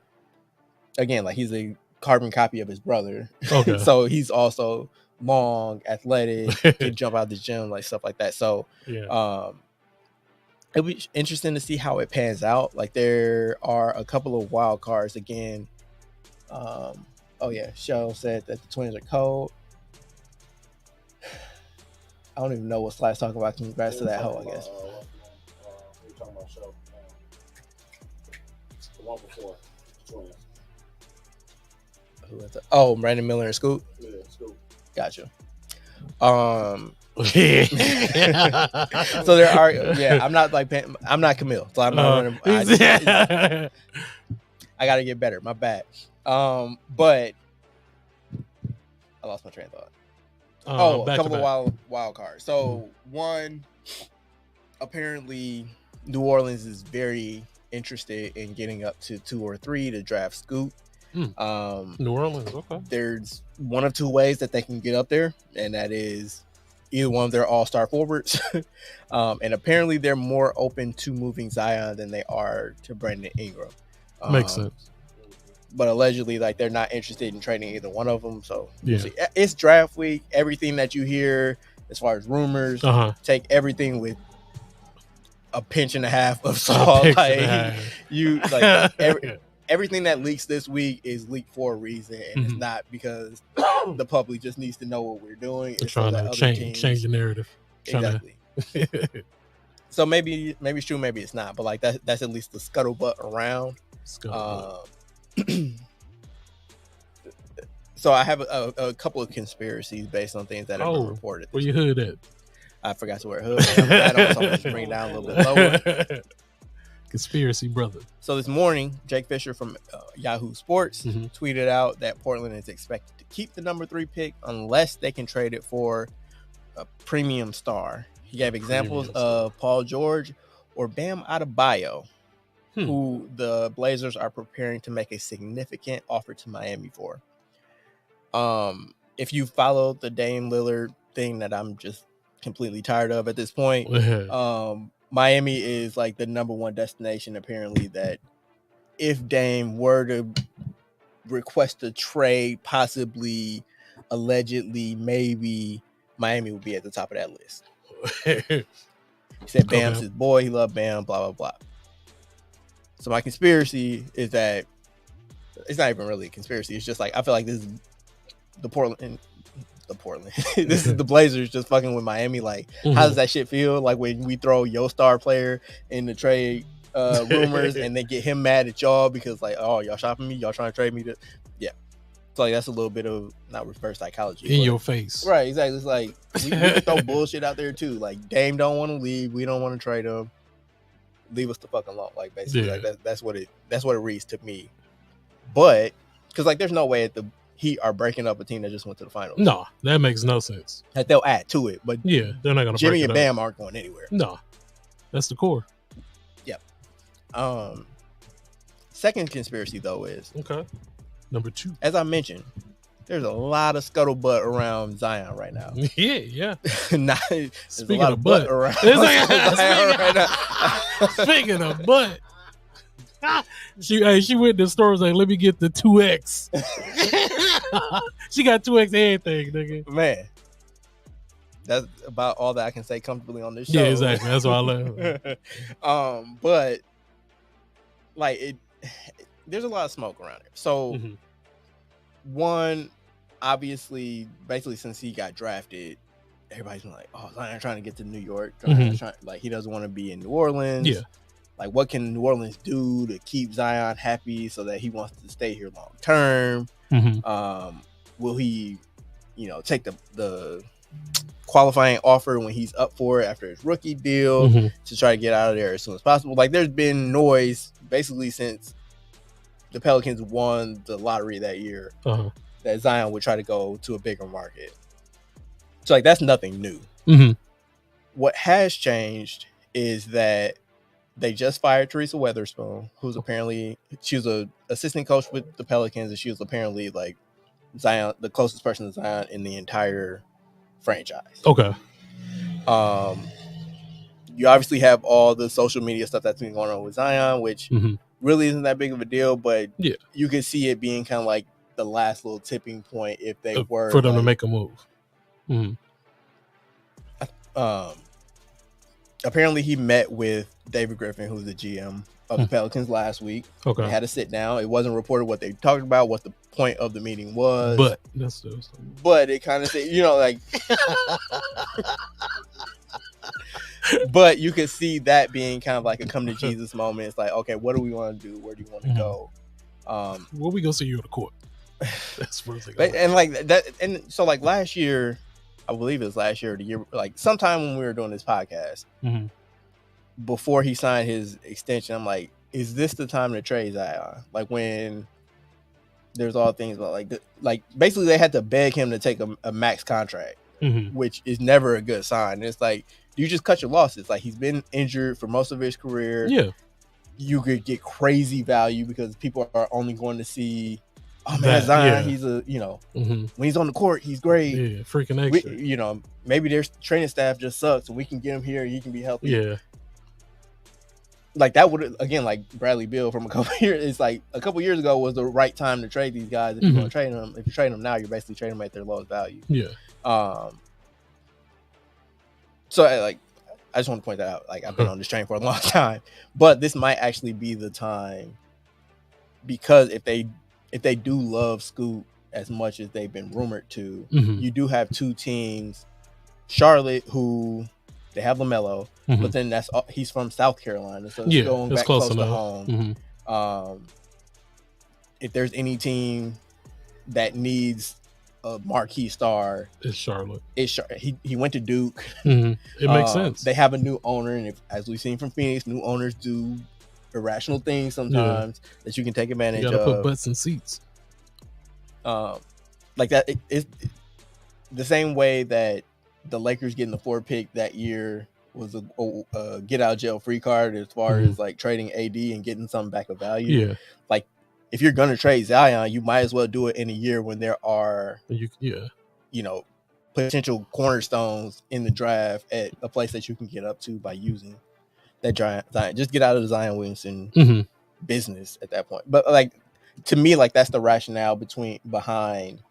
again, like he's a carbon copy of his brother. So he's also long, athletic, can jump out the gym, like stuff like that. So it'll be interesting to see how it pans out. Like there are a couple of wild cards again. Shell said that the Twins are cold. I don't even know what Slide's talking about. Congrats to that hoe, I guess. We're talking about Shell. The one before Twins. Oh, Brandon Miller and Scoop. Yeah, Scoop. Gotcha. So there are I'm not Camille, so I'm not running. I gotta get better, my bad. But I lost my train of thought. A couple of wild cards. So one, apparently New Orleans is very interested in getting up to 2 or 3 to draft Scoop. New Orleans, okay. There's one of 2 ways that they can get up there, and that is either one of their all-star forwards. And apparently they're more open to moving Zion than they are to Brandon Ingram. Makes sense. But allegedly, like, they're not interested in trading either one of them. So it's draft week. Everything that you hear as far as rumors, take everything with a pinch and a half of salt. Everything that leaks this week is leaked for a reason, and it's not because the public just needs to know what we're doing. We're trying to change the narrative. Exactly. So maybe it's true, maybe it's not, but like that's at least the scuttlebutt around. So I have a couple of conspiracies based on things that have been reported. Where your hood at? I forgot to wear a hood. I don't know, so bring it down a little bit lower. Conspiracy brother. So this morning, Jake Fisher from Yahoo Sports tweeted out that Portland is expected to keep the number 3 pick unless they can trade it for a premium star. He gave examples of Paul George or Bam Adebayo, who the Blazers are preparing to make a significant offer to Miami for. If you follow the Dame Lillard thing that I'm just completely tired of at this point, Miami is like the number 1 destination, apparently, that if Dame were to request a trade, possibly, allegedly, maybe, Miami would be at the top of that list. He said Bam's his boy, he loved Bam, blah, blah, blah. So my conspiracy is that it's not even really a conspiracy. It's just like, I feel like this is the Portland. This is the Blazers just fucking with Miami. Like, how does that shit feel? Like when we throw your star player in the trade rumors and they get him mad at y'all because like, oh, y'all shopping me, y'all trying to trade me. So like that's a little bit of not reverse psychology in your face, right? Exactly. It's like we can throw bullshit out there too. Like Dame don't want to leave, we don't want to trade him. Leave us the fuck alone. Like basically, like that's what it reads to me. But because like there's no way at the Heat are breaking up a team that just went to the finals. No, that makes no sense. Like they'll add to it, but they're not gonna. Jimmy and Bam aren't going anywhere. No, that's the core. Yep. Second conspiracy though is number 2. As I mentioned, there's a lot of scuttlebutt around Zion right now. Yeah. Speaking of butt around Zion right now. Speaking of butt. She went to the store, was like, let me get the 2X. She got 2X everything, nigga. Man. That's about all that I can say comfortably on this show. Yeah, exactly. That's why I love. But like there's a lot of smoke around here. So one, obviously, basically since he got drafted, everybody's been like, "Oh, Zion trying to get to New York. Like he doesn't want to be in New Orleans. Yeah. Like what can New Orleans do to keep Zion happy so that he wants to stay here long term? Will he, take the qualifying offer when he's up for it after his rookie deal to try to get out of there as soon as possible?" Like there's been noise basically since the Pelicans won the lottery that year that Zion would try to go to a bigger market. So like that's nothing new. What has changed is that they just fired Teresa Weatherspoon, who's apparently she was a assistant coach with the Pelicans, and she was apparently like Zion, the closest person to Zion in the entire franchise. Okay. You obviously have all the social media stuff that's been going on with Zion, which really isn't that big of a deal, but you can see it being kind of like the last little tipping point if they were for them to make a move. Apparently he met with David Griffin, who's the GM of the Pelicans last week. Okay. They had to sit down. It wasn't reported what they talked about, what the point of the meeting was. But it kind of said, like but you could see that being kind of like a come to Jesus moment. It's like, okay, what do we want to do? Where do you want to go? Where we gonna see you on the court? That's first thing. And like that, and so like last year, I believe it was last year or the year, like sometime when we were doing this podcast, before he signed his extension, I'm like, is this the time to trade Zion? Like when there's all things about like basically they had to beg him to take a max contract, which is never a good sign. And it's like, you just cut your losses. Like he's been injured for most of his career. Yeah. You could get crazy value because people are only going to see, oh man, Zion, he's a, when he's on the court, he's great. Yeah, freaking extra. Maybe their training staff just sucks, so we can get him here. He can be healthy. Yeah. Like that would, again, like Bradley Beal from a couple of years. It's like a couple of years ago was the right time to trade these guys. If you want to trade them, if you trade them now, you're basically trading them at their lowest value. Yeah. So I just want to point that out. Like I've been on this train for a long time, but this might actually be the time, because if they do love Scoot as much as they've been rumored to, you do have two teams, Charlotte, who they have LaMelo, but then he's from South Carolina, so it's going back close to home. If there's any team that needs a marquee star, it's Charlotte. He went to Duke. It makes sense. They have a new owner, and as we've seen from Phoenix, new owners do irrational things sometimes that you can take advantage of. You gotta put butts in seats. Like that. It's the same way that the Lakers getting the 4th pick that year was a get out of jail free card as far as like trading AD and getting something back of value. Yeah. Like if you're gonna trade Zion, you might as well do it in a year when there are potential cornerstones in the draft at a place that you can get up to by using that Zion. Just get out of the Zion Williamson business at that point. But like to me, like that's the rationale behind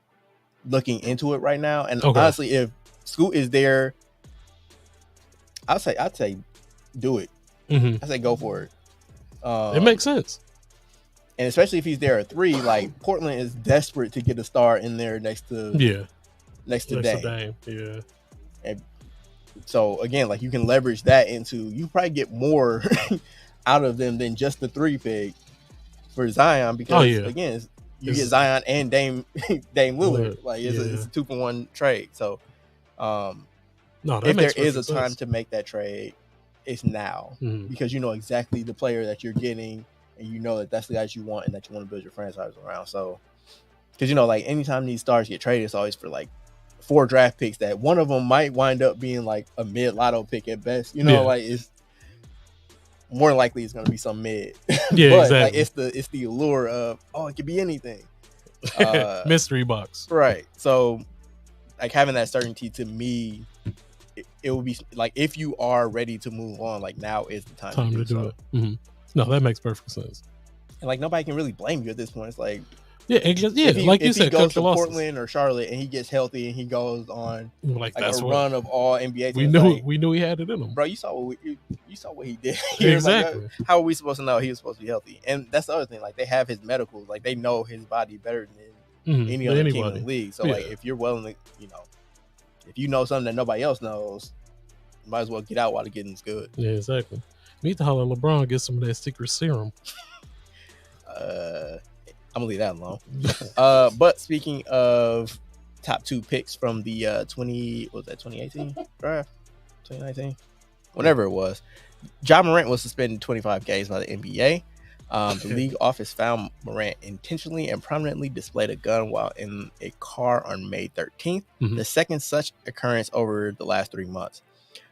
looking into it right now. And honestly, if Scoot is there, I'd say do it. I say go for it. It makes sense. And especially if he's there at 3, like Portland is desperate to get a star in there next to Dame. Yeah. And so again, like you can leverage that into, you probably get more out of them than just the 3 pick for Zion, because again, you get Zion and Dame Lillard. Like it's a 2-for-1 trade. So if there is a time to make that trade, it's now, because you know exactly the player that you're getting, and you know that that's the guys you want and that you want to build your franchise around. So, because like anytime these stars get traded, it's always for like 4 draft picks that one of them might wind up being like a mid lotto pick at best. Like it's more likely it's going to be some mid. Yeah, but exactly. Like it's the allure of, it could be anything. Mystery box. Right. So like having that certainty, to me, it would be like, if you are ready to move on, like now is the time to do it. No, that makes perfect sense. And like nobody can really blame you at this point. It's like, Yeah, like you said, if he goes to losses. Portland or Charlotte and he gets healthy and he goes on like a run of all NBA teams, we knew he had it in him. Bro, you saw what he did. Exactly. Like, how are we supposed to know he was supposed to be healthy? And that's the other thing. Like, they have his medicals. Like, they know his body better than any other team in the league. So like, if you're willing to, if you know something that nobody else knows, you might as well get out while the getting's good. Yeah, exactly. Need to holler LeBron, get some of that secret serum. I'm gonna leave that alone. But speaking of top 2 picks from the 2018 draft, 2019, whatever it was, Ja Morant was suspended 25 games by the NBA. The league office found Morant intentionally and prominently displayed a gun while in a car on May 13th, the second such occurrence over the last 3 months.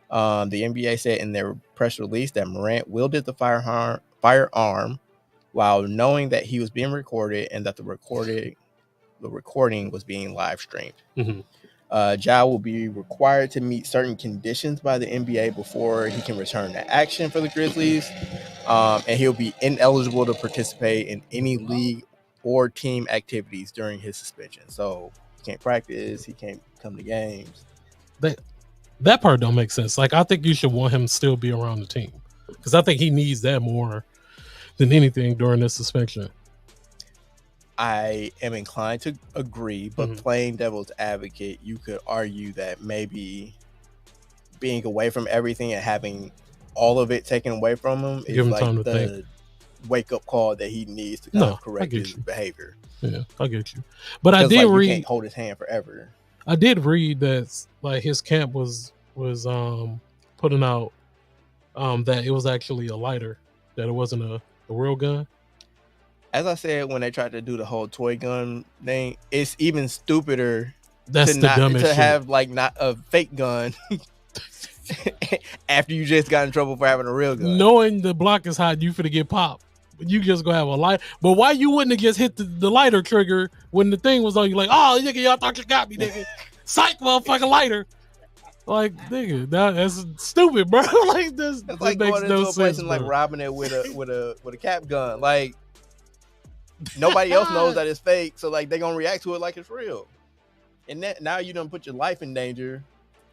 The NBA said in their press release that Morant wielded the firearm while knowing that he was being recorded and that the recording was being live streamed. Ja will be required to meet certain conditions by the NBA before he can return to action for the Grizzlies, and he'll be ineligible to participate in any league or team activities during his suspension. So he can't practice, he can't come to games. That part don't make sense. Like, I think you should want him to still be around the team because I think he needs that more than anything during this suspension. I am inclined to agree, but playing devil's advocate, you could argue that maybe being away from everything and having all of it taken away from him is like the wake-up call that he needs to kind of correct his behavior. Yeah, I get you. But I did read... You can't hold his hand forever. I did read that like his camp was putting out that it was actually a lighter, that it wasn't a real gun. As I said, when they tried to do the whole toy gun thing, it's even stupider to have like not a fake gun after you just got in trouble for having a real gun. Knowing the block is hot, you finna get popped. You just gonna have a light. But why you wouldn't have just hit the lighter trigger when the thing was on you? Like, oh, nigga, y'all thought you got me, nigga. Psych, motherfucking lighter. Like, nigga, that's stupid, bro. Like, this like makes going no into a place sense, and bro. like robbing it with a cap gun. Like, nobody else knows that it's fake, so like they gonna react to it like it's real. And that, now you done put your life in danger,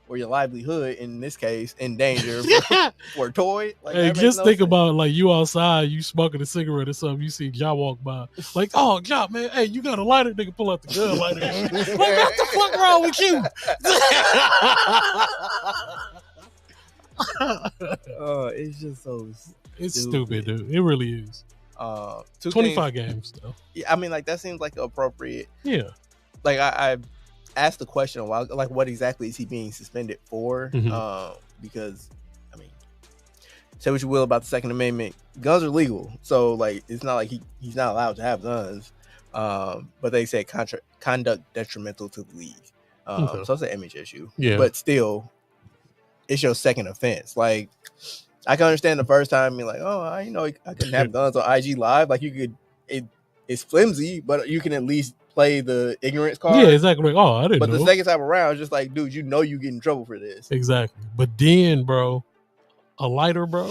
or your livelihood in this case in danger for a toy. Like, hey, just think about like you outside, you smoking a cigarette or something, you see Ja walk by, like, oh Ja, man, hey, you got a lighter? Nigga pull out the gun lighter. Like, what the fuck wrong with you? It's just so it's stupid, dude. It really is. 25 games though. Yeah, I mean, like, that seems like appropriate. Yeah. Like, I asked the question a while ago, like, what exactly is he being suspended for? Because, I mean, say what you will about the Second Amendment, guns are legal, so like it's not like he's not allowed to have guns. But they say conduct detrimental to the league. So it's an image issue. Yeah. But still, it's your second offense. Like, I can understand the first time being like, oh, I couldn't have guns on IG Live. Like, you could, it's flimsy, but you can at least play the ignorance card. Yeah, exactly. Oh, I didn't know. But the second time around, it's just like, dude, you know you get in trouble for this. Exactly. But then, bro, a lighter, bro.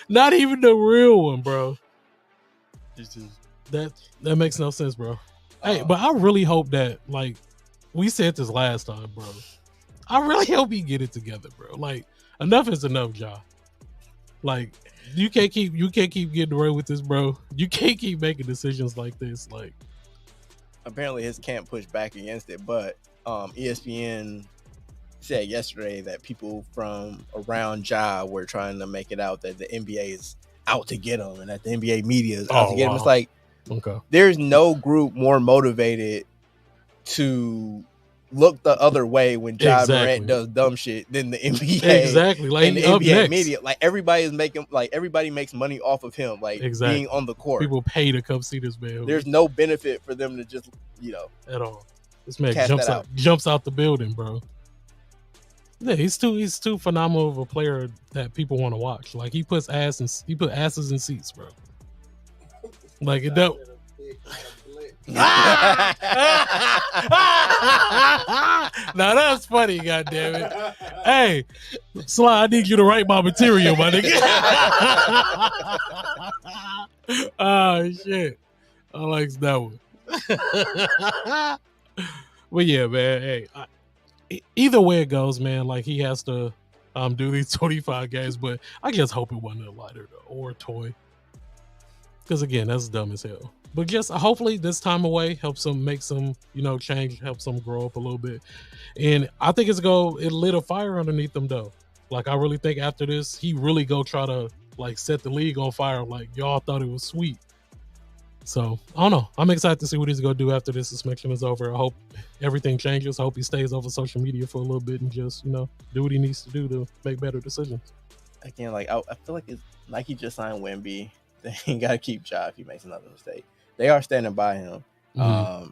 Not even the real one, bro. That makes no sense, bro. Hey, but I really hope that, like, we said this last time, bro. I really hope he get it together, bro. Like, enough is enough, Ja. Like, you can't keep getting away with this, bro. You can't keep making decisions like this. Like, apparently his camp pushed back against it, but ESPN said yesterday that people from around Ja were trying to make it out that the NBA is out to get him and that the NBA media is out to get him. It's like, there's no group more motivated to look the other way when Ja Morant does dumb shit than the NBA. Exactly. Like, and the NBA media. Like, everybody makes money off of him, like, being on the court. People pay to come see this man. There's no benefit for them to just, at all. This man jumps out the building, bro. Yeah, he's too phenomenal of a player that people want to watch. Like, he put asses in seats, bro. Like, it don't. Now that's funny, goddammit. Hey, Sly, I need you to write my material, my nigga. Oh shit! I like that one. But yeah, man. Hey, either way it goes, man. Like he has to do these 25 games, but I just hope it wasn't a lighter or a toy. Because again, that's dumb as hell. But just hopefully this time away helps them make some, change, helps them grow up a little bit. And I think it lit a fire underneath them though. Like I really think after this, he really go try to like set the league on fire. Like y'all thought it was sweet. So I don't know. I'm excited to see what he's gonna do after this suspension is over. I hope everything changes. I hope he stays over social media for a little bit and just, do what he needs to do to make better decisions. Again, like I feel like it's Nike just signed Wemby. They ain't gotta keep Ja if he makes another mistake. They are standing by him. Mm-hmm.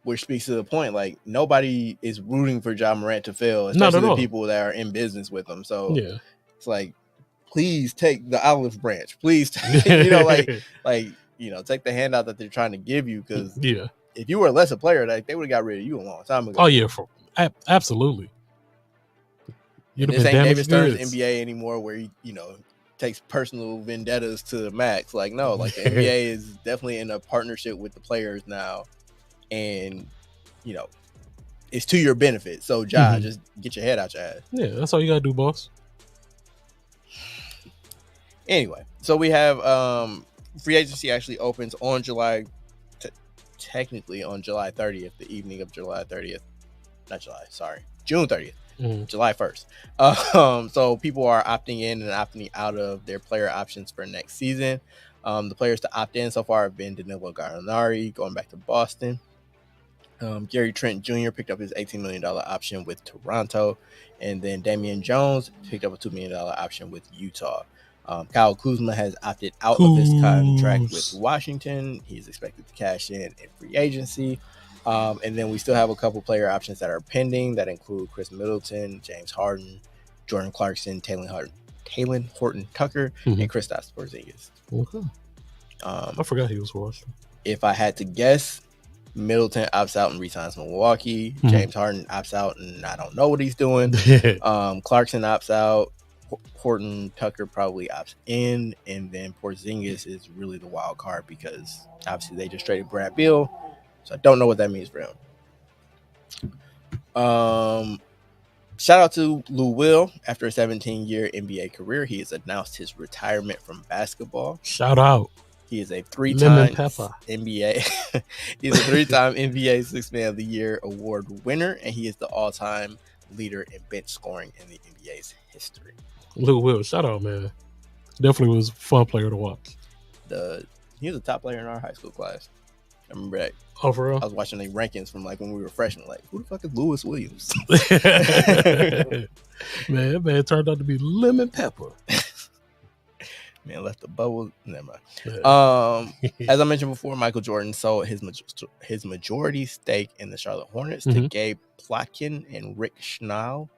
Which speaks to the point, like nobody is rooting for Ja Morant to fail, especially the people that are in business with him. So yeah, it's like, please take the olive branch. Please, take, take the handout that they're trying to give you. Because if you were a lesser player, like they would have got rid of you a long time ago. Oh yeah, absolutely. This ain't David Stern's NBA anymore, where he, takes personal vendettas to the max. Like no, like the NBA is definitely in a partnership with the players now. And, it's to your benefit. So, Ja, just get your head out your ass. Yeah, that's all you got to do, boss. Anyway, so we have free agency actually opens on technically on July 30th, the evening of July 30th. Not July, sorry. June 30th. July 1st. So people are opting in and opting out of their player options for next season. The players to opt in so far have been Danilo Gallinari going back to Boston. Gary Trent Jr. picked up his $18 million option with Toronto. And then Damian Jones picked up a $2 million option with Utah. Kyle Kuzma has opted out of his contract with Washington. He's expected to cash in free agency. And then we still have a couple player options that are pending that include Chris Middleton, James Harden, Jordan Clarkson, Talen Horton-Tucker, and Kristaps Porzingis. Okay. I forgot he was Washington. If I had to guess, Middleton opts out and resigns Milwaukee. James Harden opts out and I don't know what he's doing. Clarkson opts out. Horton-Tucker probably opts in, and then Porzingis is really the wild card because obviously they just traded Bradley Beal, so I don't know what that means for him. Shout out to Lou Will. After a 17-year NBA career, he has announced his retirement from basketball. Shout out. He is a three-time NBA. He's a three-time NBA Sixth Man of the Year award winner, and he is the all-time leader in bench scoring in the NBA's history. Lou Will, shout out, man. Definitely was a fun player to watch. He was a top player in our high school class. I remember that. Oh, for real? I was watching the rankings from like when we were freshmen. Like, who the fuck is Lewis Williams? Man, that man turned out to be lemon pepper. Man, left the bubble. Never mind. As I mentioned before, Michael Jordan sold his majority stake in the Charlotte Hornets to Gabe Plotkin and Rick Schnall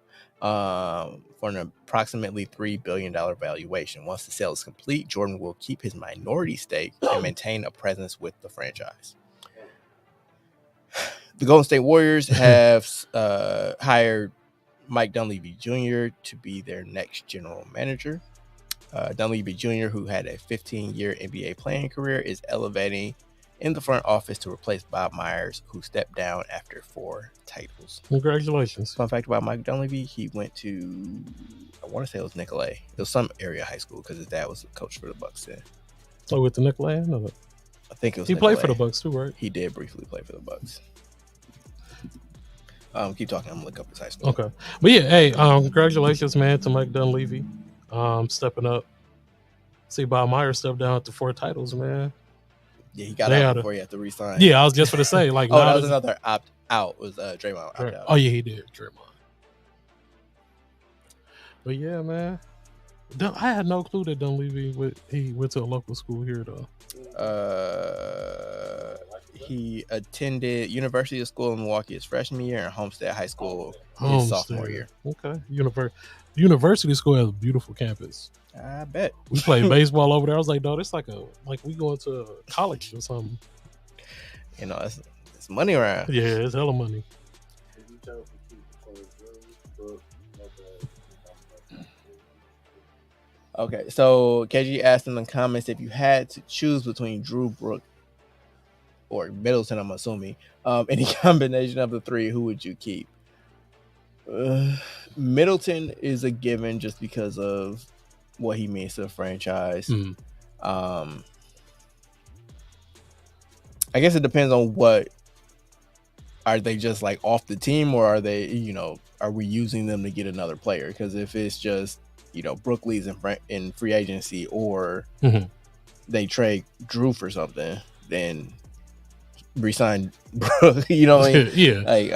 for an approximately $3 billion valuation. Once the sale is complete, Jordan will keep his minority stake and maintain a presence with the franchise. The Golden State Warriors have hired Mike Dunleavy Jr. to be their next general manager. Dunleavy Jr., who had a 15-year NBA playing career, is elevating in the front office to replace Bob Myers, who stepped down after 4 titles. Congratulations. Fun fact about Mike Dunleavy, he went to, I want to say it was Nicolay. It was some area high school because his dad was a coach for the Bucks then. Oh, with the Nicolay? No. I think it was He Nicolay. Played for the Bucks too, right? He did briefly play for the Bucks. Keep talking. I'm going to look up his high school. Okay. But yeah, hey, congratulations, man, to Mike Dunleavy. Stepping up. See Bob Myers step down to 4 titles, man. Yeah, he got out before he had to resign. Yeah, I was just going to say, like, that was another opt out. Was Draymond opt out? Oh yeah, he did, Draymond. But yeah, man, I had no clue that Dunleavy went to a local school here though. He attended University of School in Milwaukee his freshman year and Homestead High School his sophomore year. Okay, University School has a beautiful campus. I bet. We played baseball over there. I was like, dog, it's like we going to college or something. You know, it's money around. Yeah, it's hella money. Okay, so KG asked in the comments if you had to choose between Drew, Brook, or Middleton, I'm assuming, any combination of the three, who would you keep? Middleton is a given just because of what he means to the franchise. I guess it depends on what. Are they just like off the team, or are they, are we using them to get another player? Because if it's just, Brook leaves in free agency, or they trade Drew for something, then resign Brook. You know what I mean? Yeah. Like,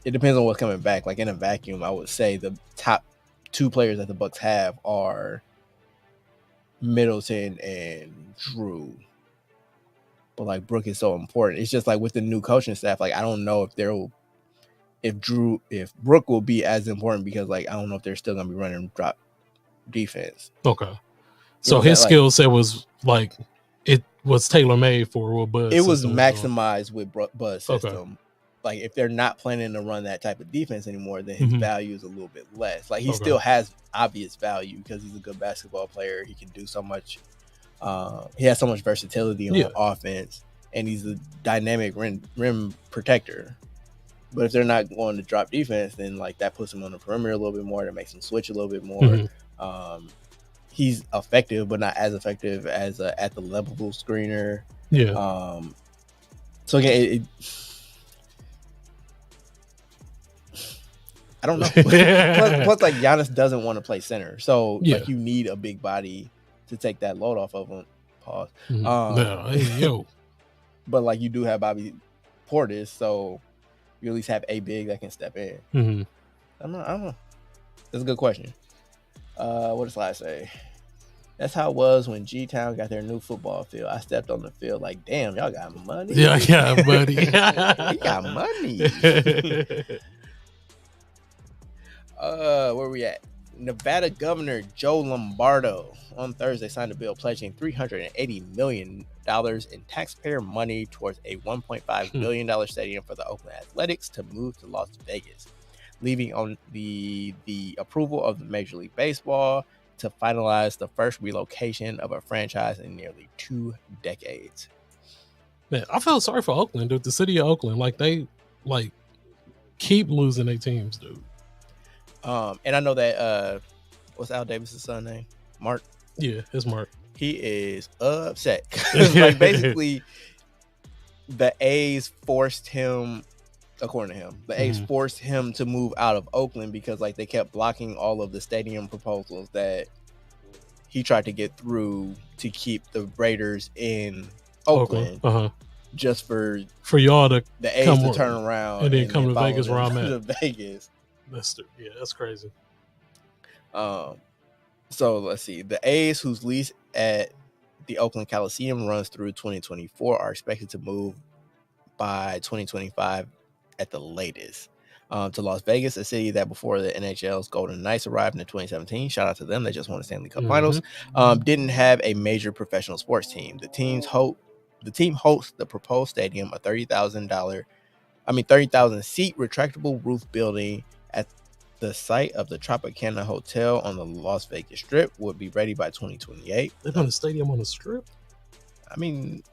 it depends on what's coming back. Like in a vacuum, I would say the top two players that the Bucks have are Middleton and Drew. But like Brook is so important. It's just like with the new coaching staff, like I don't know if Brook will be as important, because like I don't know if they're still gonna be running drop defense. Okay. So his skill set was like it was tailor made for what Buzz. It was maximized with Buzz system. Okay. Like if they're not planning to run that type of defense anymore, then his value is a little bit less. Like he still has obvious value because he's a good basketball player. He can do so much. He has so much versatility on offense, and he's a dynamic rim protector. But if they're not going to drop defense, then like that puts him on the perimeter a little bit more. That makes him switch a little bit more. He's effective, but not as effective as at the level screener. Yeah. So again, I don't know. plus, like Giannis doesn't want to play center, so like you need a big body to take that load off of him. Pause. But like you do have Bobby Portis, so you at least have a big that can step in. I don't know. That's a good question. What does Sly say? That's how it was when G-Town got their new football field. I stepped on the field like, damn, y'all got money. Yeah, I got money. You got money. Where we at? Nevada Governor Joe Lombardo on Thursday signed a bill pledging $380 million in taxpayer money towards a $1.5 billion stadium for the Oakland Athletics to move to Las Vegas, leaving on the approval of the Major League Baseball to finalize the first relocation of a franchise in nearly 2 decades. Man, I felt sorry for Oakland, dude. The city of Oakland, like they keep losing their teams, dude. And I know that what's Al Davis's son name? Mark. Yeah, it's Mark. He is upset. Like basically, the A's forced him. According to him, the A's forced him to move out of Oakland because like they kept blocking all of the stadium proposals that he tried to get through to keep the Raiders in Oakland. Just for y'all to the A's to turn around and then come to Vegas where I'm at. To Vegas. That's crazy. So let's see. The A's, whose lease at the Oakland Coliseum runs through 2024, are expected to move by 2025 at the latest to Las Vegas, a city that before the NHL's Golden Knights arrived in 2017. Shout out to them. They just won the Stanley Cup Finals. Didn't have a major professional sports team. The team hosts the proposed stadium, a 30,000 seat retractable roof building at the site of the Tropicana Hotel on the Las Vegas Strip. Would be ready by 2028. They got a stadium on the Strip? I mean,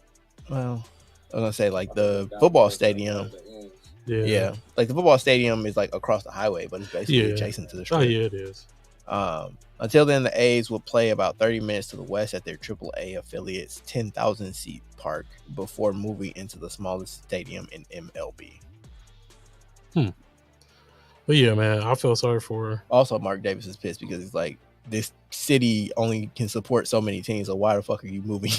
well, I was gonna say like the football stadium. Yeah. Like the football stadium is like across the highway, but it's basically adjacent to the Strip. Oh yeah, it is. Until then, the A's will play about 30 minutes to the west at their AAA affiliate's 10,000 seat park before moving into the smallest stadium in MLB. But yeah, man, I feel sorry for her. Also, Mark Davis is pissed because he's like, this city only can support so many teams, so why the fuck are you moving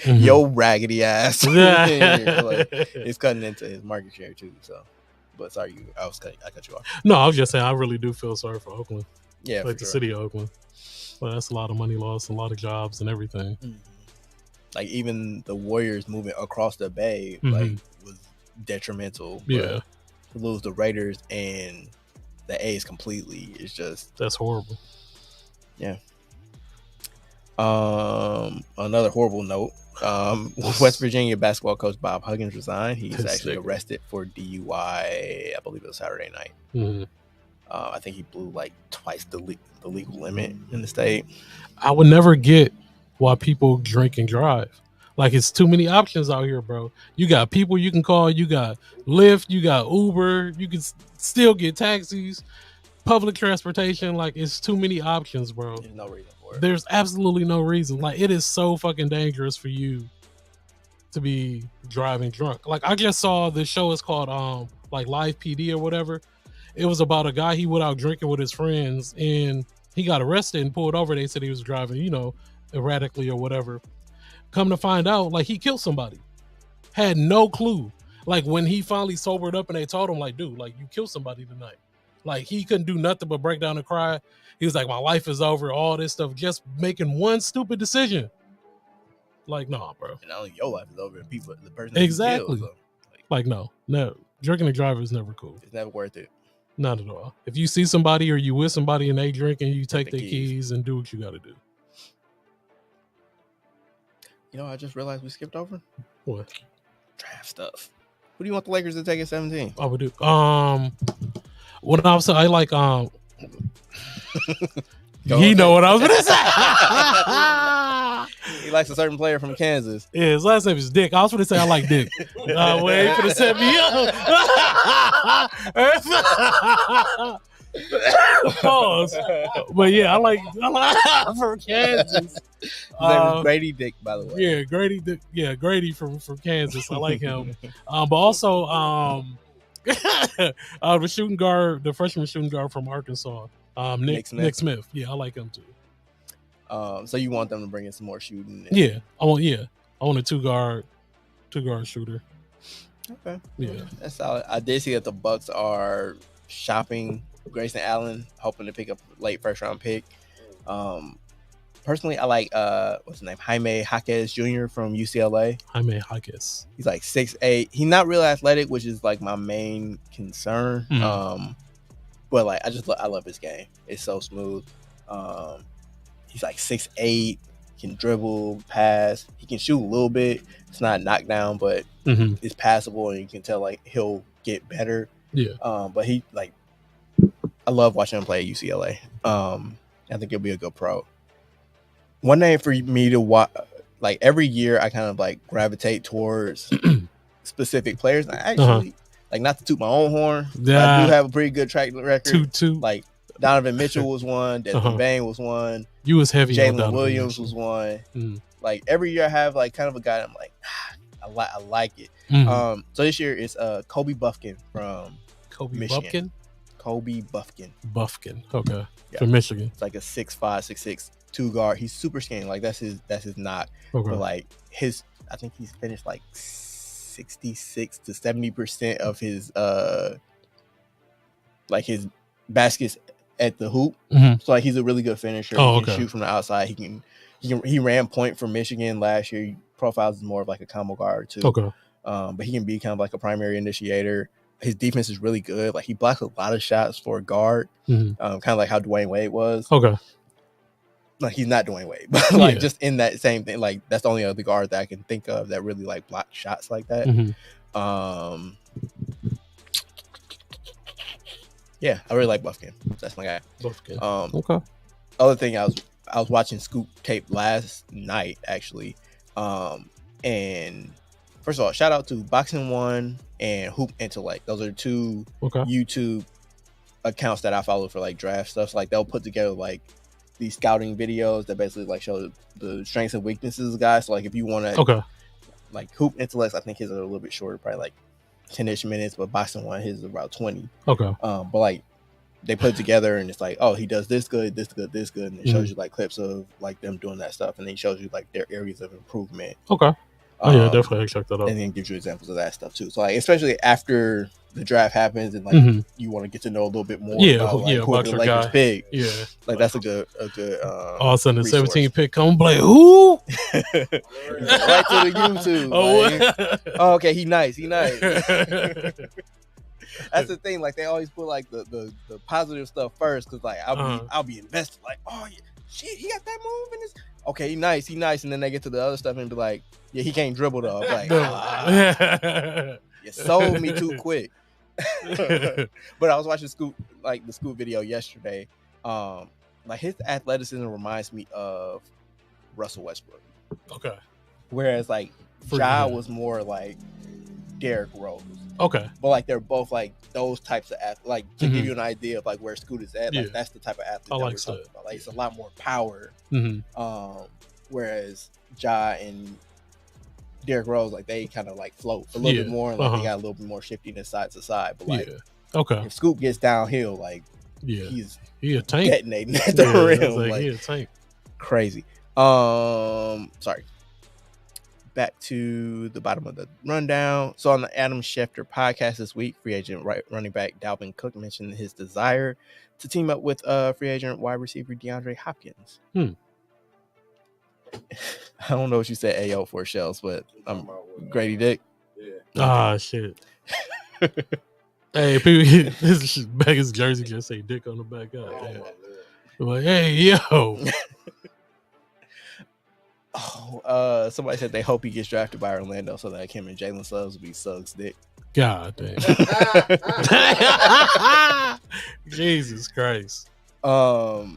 your raggedy ass? Like, it's cutting into his market share too. So, but sorry, I cut you off. No, I was just saying I really do feel sorry for Oakland. Yeah, like the city of Oakland. Well, that's a lot of money lost, a lot of jobs and everything. Like even the Warriors moving across the bay like was detrimental. Yeah, to lose the Raiders and the A's completely is just that's horrible. Yeah. Another horrible note. West Virginia basketball coach Bob Huggins resigned. He's actually arrested for DUI. I believe it was Saturday night. I think he blew like twice the legal limit in the state. I would never get why people drink and drive. Like, it's too many options out here, bro. You got people you can call. You got Lyft. You got Uber. You can still get taxis, public transportation. Like, it's too many options, bro. There's no reason for it. There's absolutely no reason. Like, it is so fucking dangerous for you to be driving drunk. Like, I just saw this show. It's called like Live PD or whatever. It was about a guy, he went out drinking with his friends and he got arrested and pulled over. They said he was driving, you know, erratically or whatever. Come to find out, like, he killed somebody. Had no clue. Like, when he finally sobered up and they told him, like, dude, like, you killed somebody tonight. Like, he couldn't do nothing but break down and cry. He was like, my life is over, all this stuff, just making one stupid decision. Like, nah, bro. And not only your life is over, and people, the person exactly. Killed, so, like, no. Drinking and driving is never cool. It's never worth it. Not at all. If you see somebody or you with somebody and they drinking, you take their keys and do what you got to do. You know, I just realized we skipped over. What? Draft stuff. Who do you want the Lakers to take at 17? I would do. What I was saying, I like you know what I was gonna say. He likes a certain player from Kansas. Yeah, his last name is Dick. I was gonna say I like Dick. Wait for the set me up. Pause. But yeah, I like from Kansas. Grady Dick, by the way. Yeah, Grady Dick. Yeah, Grady from Kansas. I like him. But also the shooting guard, the freshman shooting guard from Arkansas. Nick Smith. Yeah, I like him too. So you want them to bring in some more shooting? Yeah, I want a two guard shooter. Okay. Yeah, that's solid. I did see that the Bucks are shopping Grayson Allen, hoping to pick up a late first round pick. Personally, I like what's his name, Jaime Jaquez Jr. from UCLA. Jaime Jaquez. He's like 6'8". He's not real athletic, which is like my main concern. Mm-hmm. But like I love his game. It's so smooth. He's like 6'8", can dribble, pass. He can shoot a little bit. It's not knockdown, but it's passable, and you can tell like he'll get better. Yeah. But he like, I love watching him play at UCLA. I think he'll be a good pro. One name for me to watch, like every year, I kind of like gravitate towards specific players. I actually. Like, not to toot my own horn, but I do have a pretty good track record. Like, Donovan Mitchell was one. Desmond Bain was one. You was heavy. Jalen Williams was one. Like, every year I have, like, kind of a guy that I'm like, I like it. So this year it's Kobe Buffkin from Michigan. Kobe Buffkin. Okay. Yeah. From Michigan. It's like a 6'5", 6'6", 2 guard. He's super skinny. Like, that's his knock. Okay. But, like, I think he's finished, like, 66 to 70% of his like his baskets at the hoop. So like he's a really good finisher. He can shoot from the outside. He ran point for Michigan last year. He profiles as more of like a combo guard too. But he can be kind of like a primary initiator. His defense is really good. Like he blocks a lot of shots for a guard. Kind of like how Dwayne Wade was. Like he's not Dwayne Wade, but like just in that same thing. Like that's the only other guard that I can think of that really like block shots like that. Yeah, I really like Buffkin. That's my guy. Buffkin. Other thing, I was watching Scoop tape last night actually, and first of all, shout out to Boxing One and Hoop Intellect. Those are two YouTube accounts that I follow for like draft stuff. So, like they'll put together like these scouting videos that basically like show the strengths and weaknesses of guys. So like if you want to like Hoop Intellects, I think his are a little bit shorter, probably like 10-ish minutes, but Boxing One, his is about 20. But like they put it together and it's like, oh, he does this good, this good, this good, and it shows you like clips of like them doing that stuff, and then it shows you like their areas of improvement. Yeah, definitely check that out. And then gives you examples of that stuff too. So like especially after the draft happens and like you want to get to know a little bit more about like who the Lakers pick. Like that's a good all of a sudden the 17th pick come like who? Right to the YouTube. Oh, okay, he nice. That's the thing. Like they always put like the positive stuff first, because like I'll be invested. Like, oh yeah, shit, he got that move in this. Okay, he nice, and then they get to the other stuff and be like, yeah, he can't dribble though. I'm like, you sold me too quick. But I was watching the Scoop video yesterday. Like his athleticism reminds me of Russell Westbrook. Okay. Whereas like Ja was more like Derrick Rose. Okay. But like they're both like those types of athletes. Like to give you an idea of like where Scoot is at, like that's the type of athlete that we're talking about. Like it's a lot more power. Whereas Ja and Derrick Rose, like they kind of like float a little bit more, and like they got a little bit more shiftiness side to side. But like, if Scoop gets downhill, like he a tank detonating at the rim. Like he a tank. Crazy. Sorry. Back to the bottom of the rundown. So on the Adam Schefter podcast this week, free agent running back Dalvin Cook mentioned his desire to team up with free agent wide receiver DeAndre Hopkins. I don't know what you said AO for shells, but I'm Grady Dick. Yeah. Shit. Hey, people, this Becca's jersey just say Dick on the back. Like, hey, yo. Somebody said they hope he gets drafted by Orlando so that him and Jalen Suggs will be Suggs' dick. God damn. Jesus Christ. Oh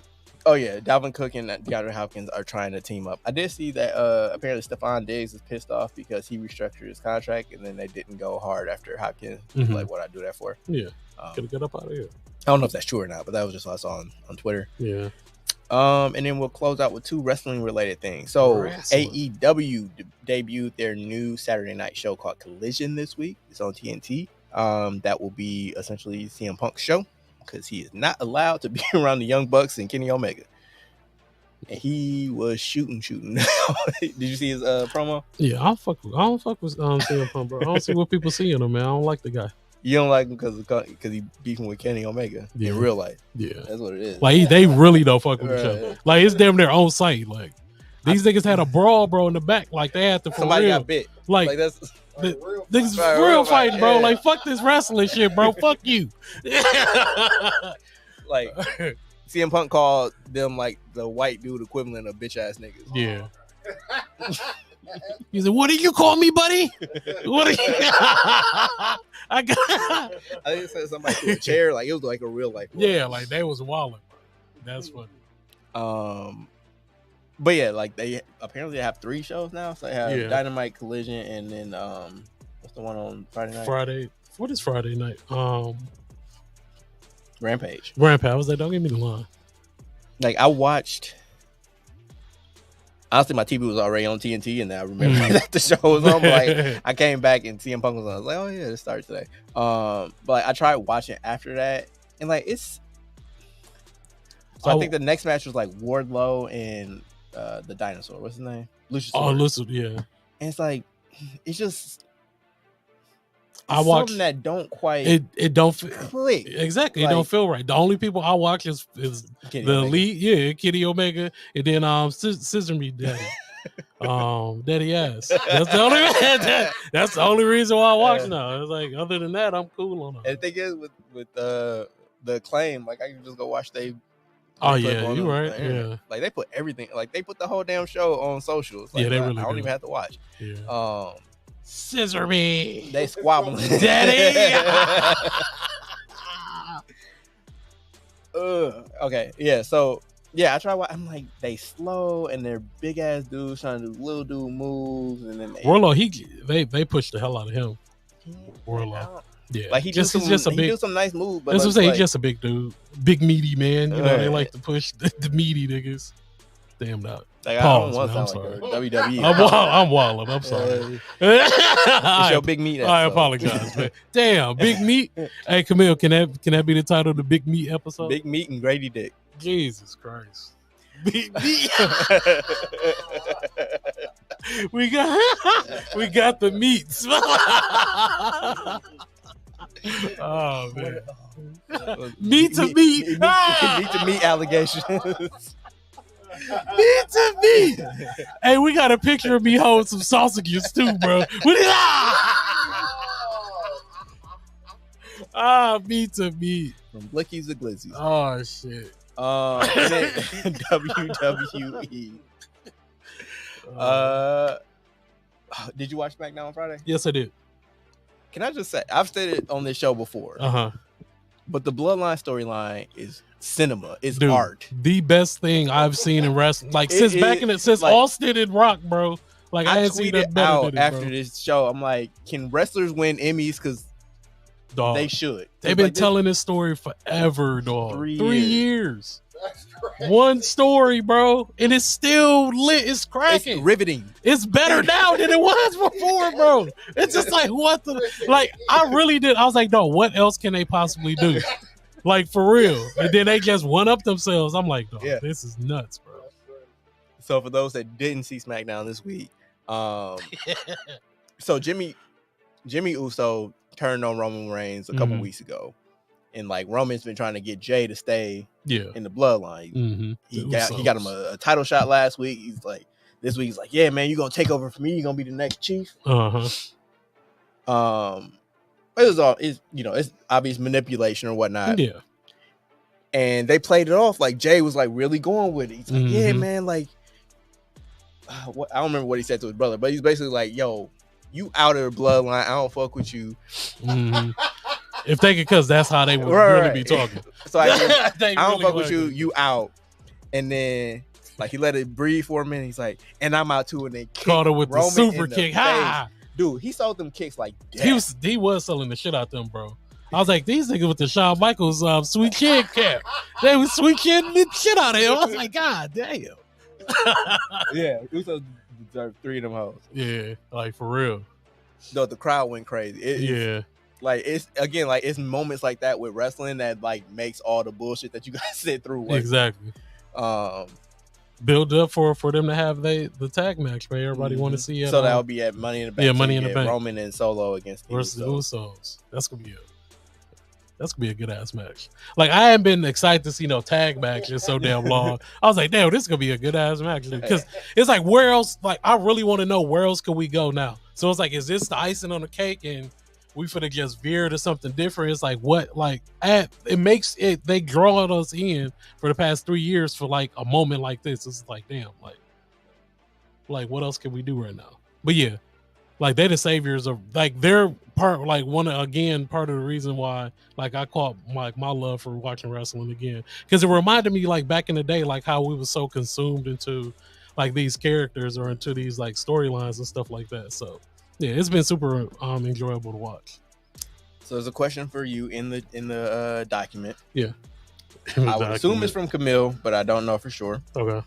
yeah, Dalvin Cook and DeAndre Hopkins are trying to team up. I did see that apparently Stephon Diggs is pissed off because he restructured his contract and then they didn't go hard after Hopkins. Like, what I do that for? Yeah. Gotta get up out of here. I don't know if that's true or not, but that was just what I saw on Twitter. Yeah. And then we'll close out with 2 wrestling related things. So AEW debuted their new Saturday night show called Collision this week. It's on TNT. That will be essentially CM Punk's show because he is not allowed to be around the Young Bucks and Kenny Omega. And he was shooting. Did you see his promo? Yeah, I don't fuck with CM Punk, bro. I don't see what people see in him, man. I don't like the guy. You don't like him because he beefing with Kenny Omega in real life. Yeah, that's what it is. Like they really don't fuck with each other. Like it's damn their own site. Like these niggas had a brawl, bro, in the back. Like they had to somebody got bit. Like that's niggas real fighting, bro. Like fuck this wrestling shit, bro. Fuck you. Like CM Punk called them like the white dude equivalent of bitch ass niggas. Yeah. He said, "What did you call me, buddy? What are you?" I think it said somebody to a chair. Like it was like a real life. Yeah, like they was walling. That's funny. But yeah, like they apparently have 3 shows now. So they have Dynamite, Collision, and then what's the one on Friday night? What is Friday night? Rampage. I was like, don't give me the line. Like I watched. Honestly, my TV was already on TNT, and then I remember that the show was on. But like, I came back and CM Punk was on. I was like, "Oh yeah, it starts today." But like, I tried watching after that, and like it's. So I think the next match was like Wardlow and the dinosaur. What's his name? Lucius. Oh, Lucius, yeah. And it's like, it's just. I watch something that don't quite it don't click. Exactly. Like, it don't feel right. The only people I watch is the elite, Kenny Omega, and then Scissor Me Daddy. Daddy ass. That's the only that's the only reason why I watch now. It's like other than that, I'm cool on it. And the thing is with the Acclaim, like I can just go watch they oh yeah, you're right. Yeah. Like they put everything, like they put the whole damn show on socials. Like, yeah, they really I don't even have to watch. Yeah. Scissor me. They squabbling. Daddy. Okay. Yeah. So yeah, I try. I'm like they slow and they're big ass dudes trying to do little dude moves, and then Warlow. They push the hell out of him. Warlow. Yeah. Like he do some nice moves. But that's what I'm saying. He's just a big dude, big meaty man. You know they like to push the meaty niggas. Damn that. Like, pause, I don't want to sound like WWE. I'm wilding. I'm sorry. It's your big meat episode. I apologize, man. Damn, big meat. Hey, Camille, can that be the title of the big meat episode? Big meat and Grady Dick. Jesus Christ. Big meat. we got the meats. Oh man. Meat to meat. Meat to meat allegations. Meat to meat. Hey, we got a picture of me holding some sausages too, bro. Meat to meat. From Blicks to Glizzies. Oh shit. WWE. Did you watch SmackDown on Friday? Yes, I did. Can I just say, I've said it on this show before. But the Bloodline storyline is cinema. It's art. The best thing I've seen in wrestling, like since Austin and Rock, bro. Like I ain't seen that better than it, after this show. I'm like, can wrestlers win Emmys? Because they should. They've been telling this story forever, dog. 3 years. That's crazy. One story, bro, and it's still lit. It's cracking. It's riveting. It's better now than it was before, bro. It's just like what the like. I really did. I was like, no, what else can they possibly do? Like for real. And then they just one up themselves. I'm like, dog, this is nuts, bro. So for those that didn't see SmackDown this week, so Jimmy Uso turned on Roman Reigns a couple weeks ago, and like Roman's been trying to get Jay to stay in the Bloodline. He got him a title shot last week. He's like, this week he's like, yeah, man, you're gonna take over for me. You're gonna be the next chief. It's obvious manipulation or whatnot. Yeah. And they played it off like Jay was like really going with it. He's like, yeah, man, like I don't remember what he said to his brother, but he's basically like, yo, you out of the Bloodline. I don't fuck with you. If they could, because that's how they would really be talking. So I don't fuck with you. You out. And then like he let it breathe for a minute. He's like, and I'm out too. And then caught her with Roman the super kick. Ha! Dude, he sold them kicks like that. He was selling the shit out them, bro. I was like, these niggas with the Shawn Michaels sweet kid cap. They was sweet kidding the shit out of him. I was like, God damn. Yeah, Usos deserve 3 of them hoes. Yeah, like for real. No, the crowd went crazy. It's moments like that with wrestling that like makes all the bullshit that you guys sit through work. Exactly. Build up for them to have the tag match, man. Everybody want to see it. So that'll be at Money in the Bank. Yeah, Money in the Bank. Roman and Solo against the Usos. That's gonna be a good ass match. Like I haven't been excited to see no tag matches so damn long. I was like, damn, this is gonna be a good ass match because it's like where else? Like I really want to know where else can we go now. So it's like, is this the icing on the cake and we finna just veer to something different? It's like what? Like it makes it. They draw us in for the past 3 years for like a moment like this. It's like damn, like what else can we do right now? But yeah. Like they the saviors of like they're part like part of the reason why like I caught my love for watching wrestling again, because it reminded me like back in the day like how we were so consumed into like these characters or into these like storylines and stuff like that. So yeah, it's been super enjoyable to watch. So there's a question for you in the document. Yeah, I would assume it's from Camille, but I don't know for sure. Okay.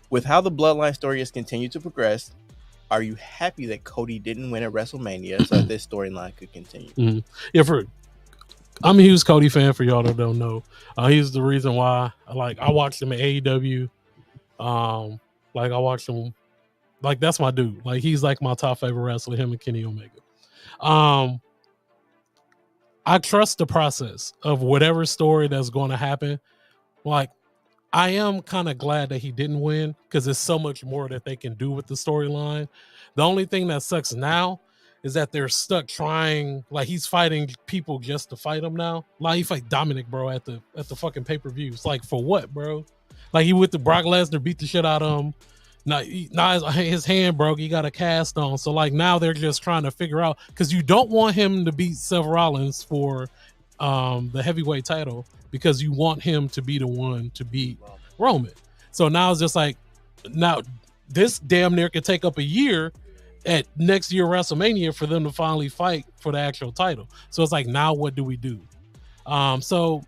With how the Bloodline story has continued to progress, are you happy that Cody didn't win at WrestleMania so that this storyline could continue? Yeah, I'm a huge Cody fan for y'all that don't know. He's the reason why I watched him at AEW. Like I watched him, like that's my dude. Like he's like my top favorite wrestler, him and Kenny Omega. I trust the process of whatever story that's going to happen. Like I am kind of glad that he didn't win because there's so much more that they can do with the storyline. The only thing that sucks now is that they're stuck trying, like he's fighting people just to fight him now. Like he fight Dominic, bro, at the fucking pay-per-view. It's like, for what, bro? Like he went to Brock Lesnar, beat the shit out of him. Now his hand broke, he got a cast on. So like now they're just trying to figure out, because you don't want him to beat Seth Rollins for the heavyweight title, because you want him to be the one to beat Roman. So now it's just like, now this damn near could take up a year at next year WrestleMania for them to finally fight for the actual title. So it's like, now what do we do? So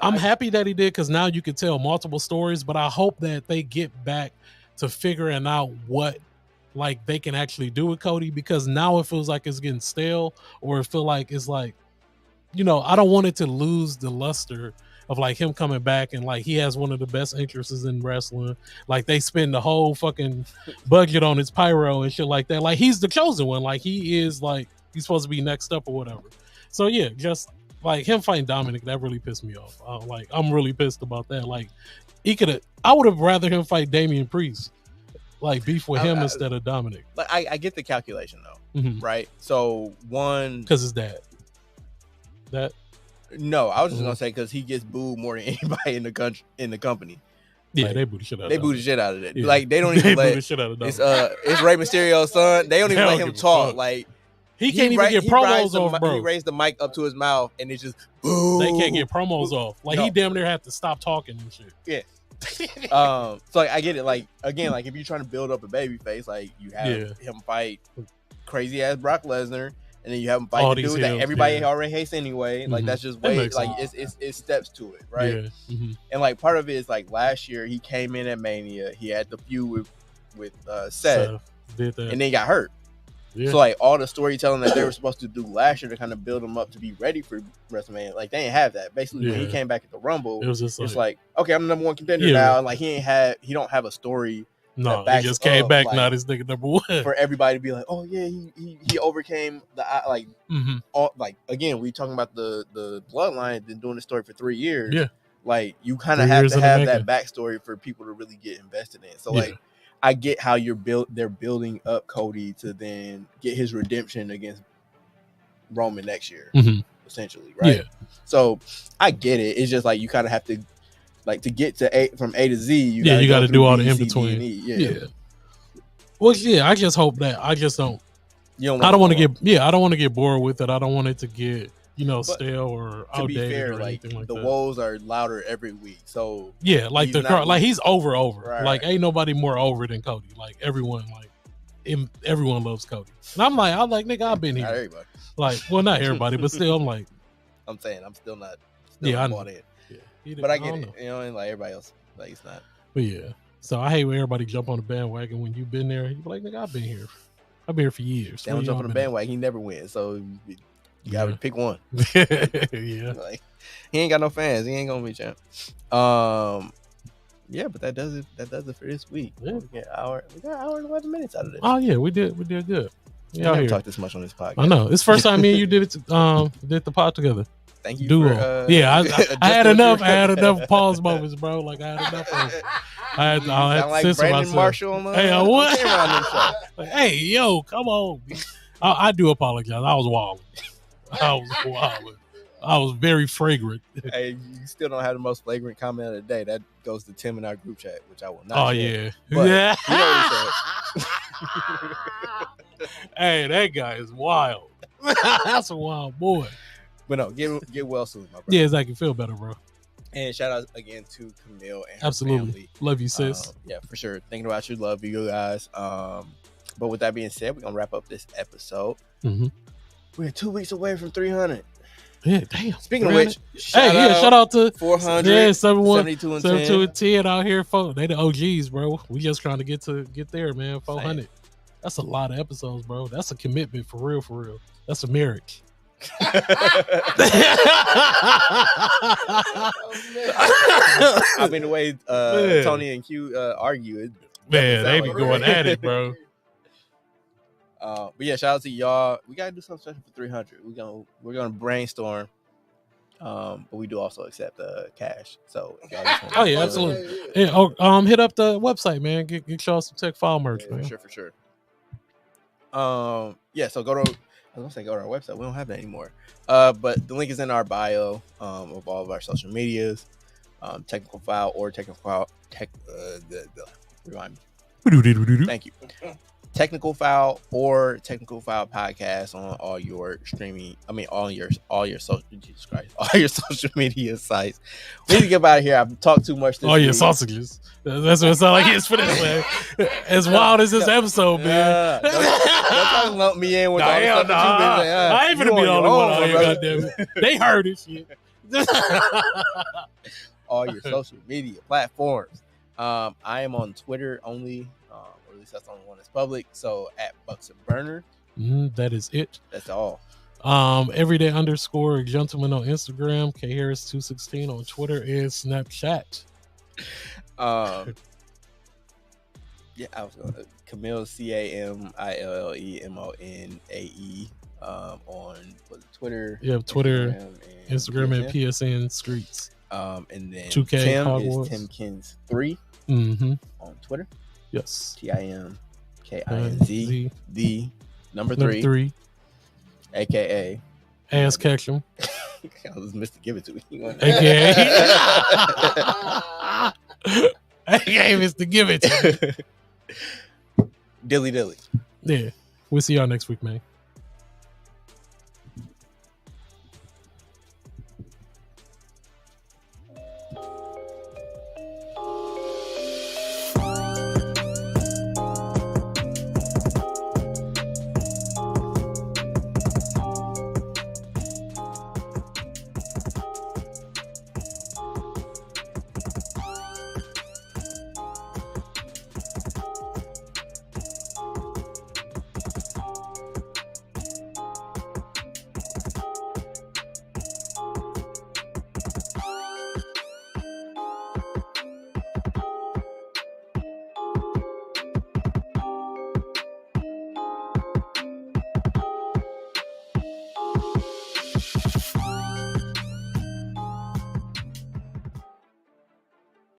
I'm happy that he did, because now you can tell multiple stories, but I hope that they get back to figuring out what like they can actually do with Cody, because now it feels like it's getting stale, or it feel like it's like, you know, I don't want it to lose the luster of like him coming back, and like he has one of the best entrances in wrestling. Like they spend the whole fucking budget on his pyro and shit like that. Like he's the chosen one. Like he is like, he's supposed to be next up or whatever. So yeah, just like him fighting Dominic, that really pissed me off. Like I'm really pissed about that. Like I would have rather him fight Damian Priest, like beef with him instead of Dominic. But I get the calculation though, right? So one, because his dad. That. No, I was just gonna say because he gets booed more than anybody in the company. Yeah, like, they boo the shit out of it. They boo the shit out of it. Yeah. Like they don't even let the shit out of it's Rey Mysterio's son. They don't even let him talk. Like He can't even get promos off, bro. He raised the mic up to his mouth, and it's just boom. They can't get promos off. Like he damn near had to stop talking and shit. Yeah. So like, I get it. Like again, like if you're trying to build up a baby face, like you have him fight crazy ass Brock Lesnar, and then you have him fight the dude that everybody already hates anyway. Like that's just way like it steps to it, right? Yeah. And like part of it is like last year he came in at Mania, he had the feud with Seth, and then he got hurt. Yeah. So like all the storytelling that they were supposed to do last year to kind of build him up to be ready for WrestleMania, like they didn't have that. Basically, when he came back at the Rumble, it was just like, okay, I'm the number one contender now. And like he don't have a story. No, he just came back. Like, not his nigga number one. For everybody to be like, oh yeah, he overcame the like all, like again, we talking about the Bloodline, been doing the story for 3 years. Yeah, like you kind of have to have that backstory for people to really get invested in. So like. I get how they're building up Cody to then get his redemption against Roman next year, essentially, right? Yeah. So I get it. It's just like you kind of have to, like, to get to from A to Z. You got to do all the in between. Yeah. Well, yeah. I just hope that I just don't. I don't want to get. I don't want to get bored with it. I don't want it to get stale or outdated. To be fair, like the woes are louder every week. So like he's over. Right. Like ain't nobody more over than Cody. Like everyone loves Cody. And I'm like nigga, I've been here. Not everybody. Like, well, not everybody, but still, I'm like, I'm saying I'm still not. Still bought in. Yeah, but I get it. And like everybody else, like it's not. But yeah, so I hate when everybody jump on the bandwagon when you've been there. You be like, nigga, I've been here. I've been here for years. They don't jump on the bandwagon. He never wins. So. You gotta pick one. Yeah. Like, he ain't got no fans. He ain't gonna be champ. Yeah, but that does it for this week. Yeah. We got an hour and 11 minutes out of this. Oh yeah, we did good. We never talked this much on this podcast. I know. It's the first time me and you did the pod together. Thank you. Duo. I had enough. I had enough pause moments, bro. Like I had enough. I had like to censor Brandon myself. Marshall. Hey, I what? Like, hey, yo, come on. I do apologize. I was wild. I was very fragrant. Hey, you still don't have the most flagrant comment of the day. That goes to Tim in our group chat, which I will not. Oh share. But yeah. You know what he said. Hey, that guy is wild. That's a wild boy. But no, get well soon, my brother. Yeah, exactly. Feel better, bro. And shout out again to Camille and her absolutely family. Love you, sis. Yeah, for sure. Thinking about you, love you guys. But with that being said, we're gonna wrap up this episode. We're 2 weeks away from 300. Yeah, damn. Speaking of which, shout out to 400. Yeah, 72 and 10 out here, folks. They the OGs, bro. We just trying to get there, man. 400. Same. That's a lot of episodes, bro. That's a commitment for real. That's a marriage. I mean, the way Tony and Q argue it. Man, they be going at it, bro. But yeah, shout out to y'all. We gotta do something special for 300. We're gonna brainstorm. But we do also accept cash. So if y'all just yeah, absolutely. Yeah, hit up the website, man. Get y'all some tech file merch, man. For sure. Yeah. So go to our website. We don't have that anymore. But the link is in our bio of all of our social medias. Technical File or Technical File. Remind me. Thank you. Technical File or Technical File podcast on all your streaming. I mean, all your social. Jesus Christ, all your social media sites. We need to get out of here. I've talked too much. All your sausages. That's what it sounds like. It's for this man. As wild as this episode, man. Don't lump me in with all the stuff that you've been saying. I ain't gonna be the only one out here. Goddamn it. They heard it. Shit. All your social media platforms. I am on Twitter only. That's the only one that's public. So at Bucks and Burner. That is it. That's all. Everyday _ gentleman on Instagram. K Harris 216 on Twitter and Snapchat. Yeah, I was going to Camille CAMILLEMONAE on Twitter. Yeah, Twitter, Instagram and PSN Streets. And then 2K Tim Hogwarts. is Timkins3 on Twitter. Yes. TIMKINZ the number 3 aka Ass Ketchum. I was Mr. Give It To Me. aka aka Mr. Give It To Me. Dilly. Yeah. We'll see y'all next week, man.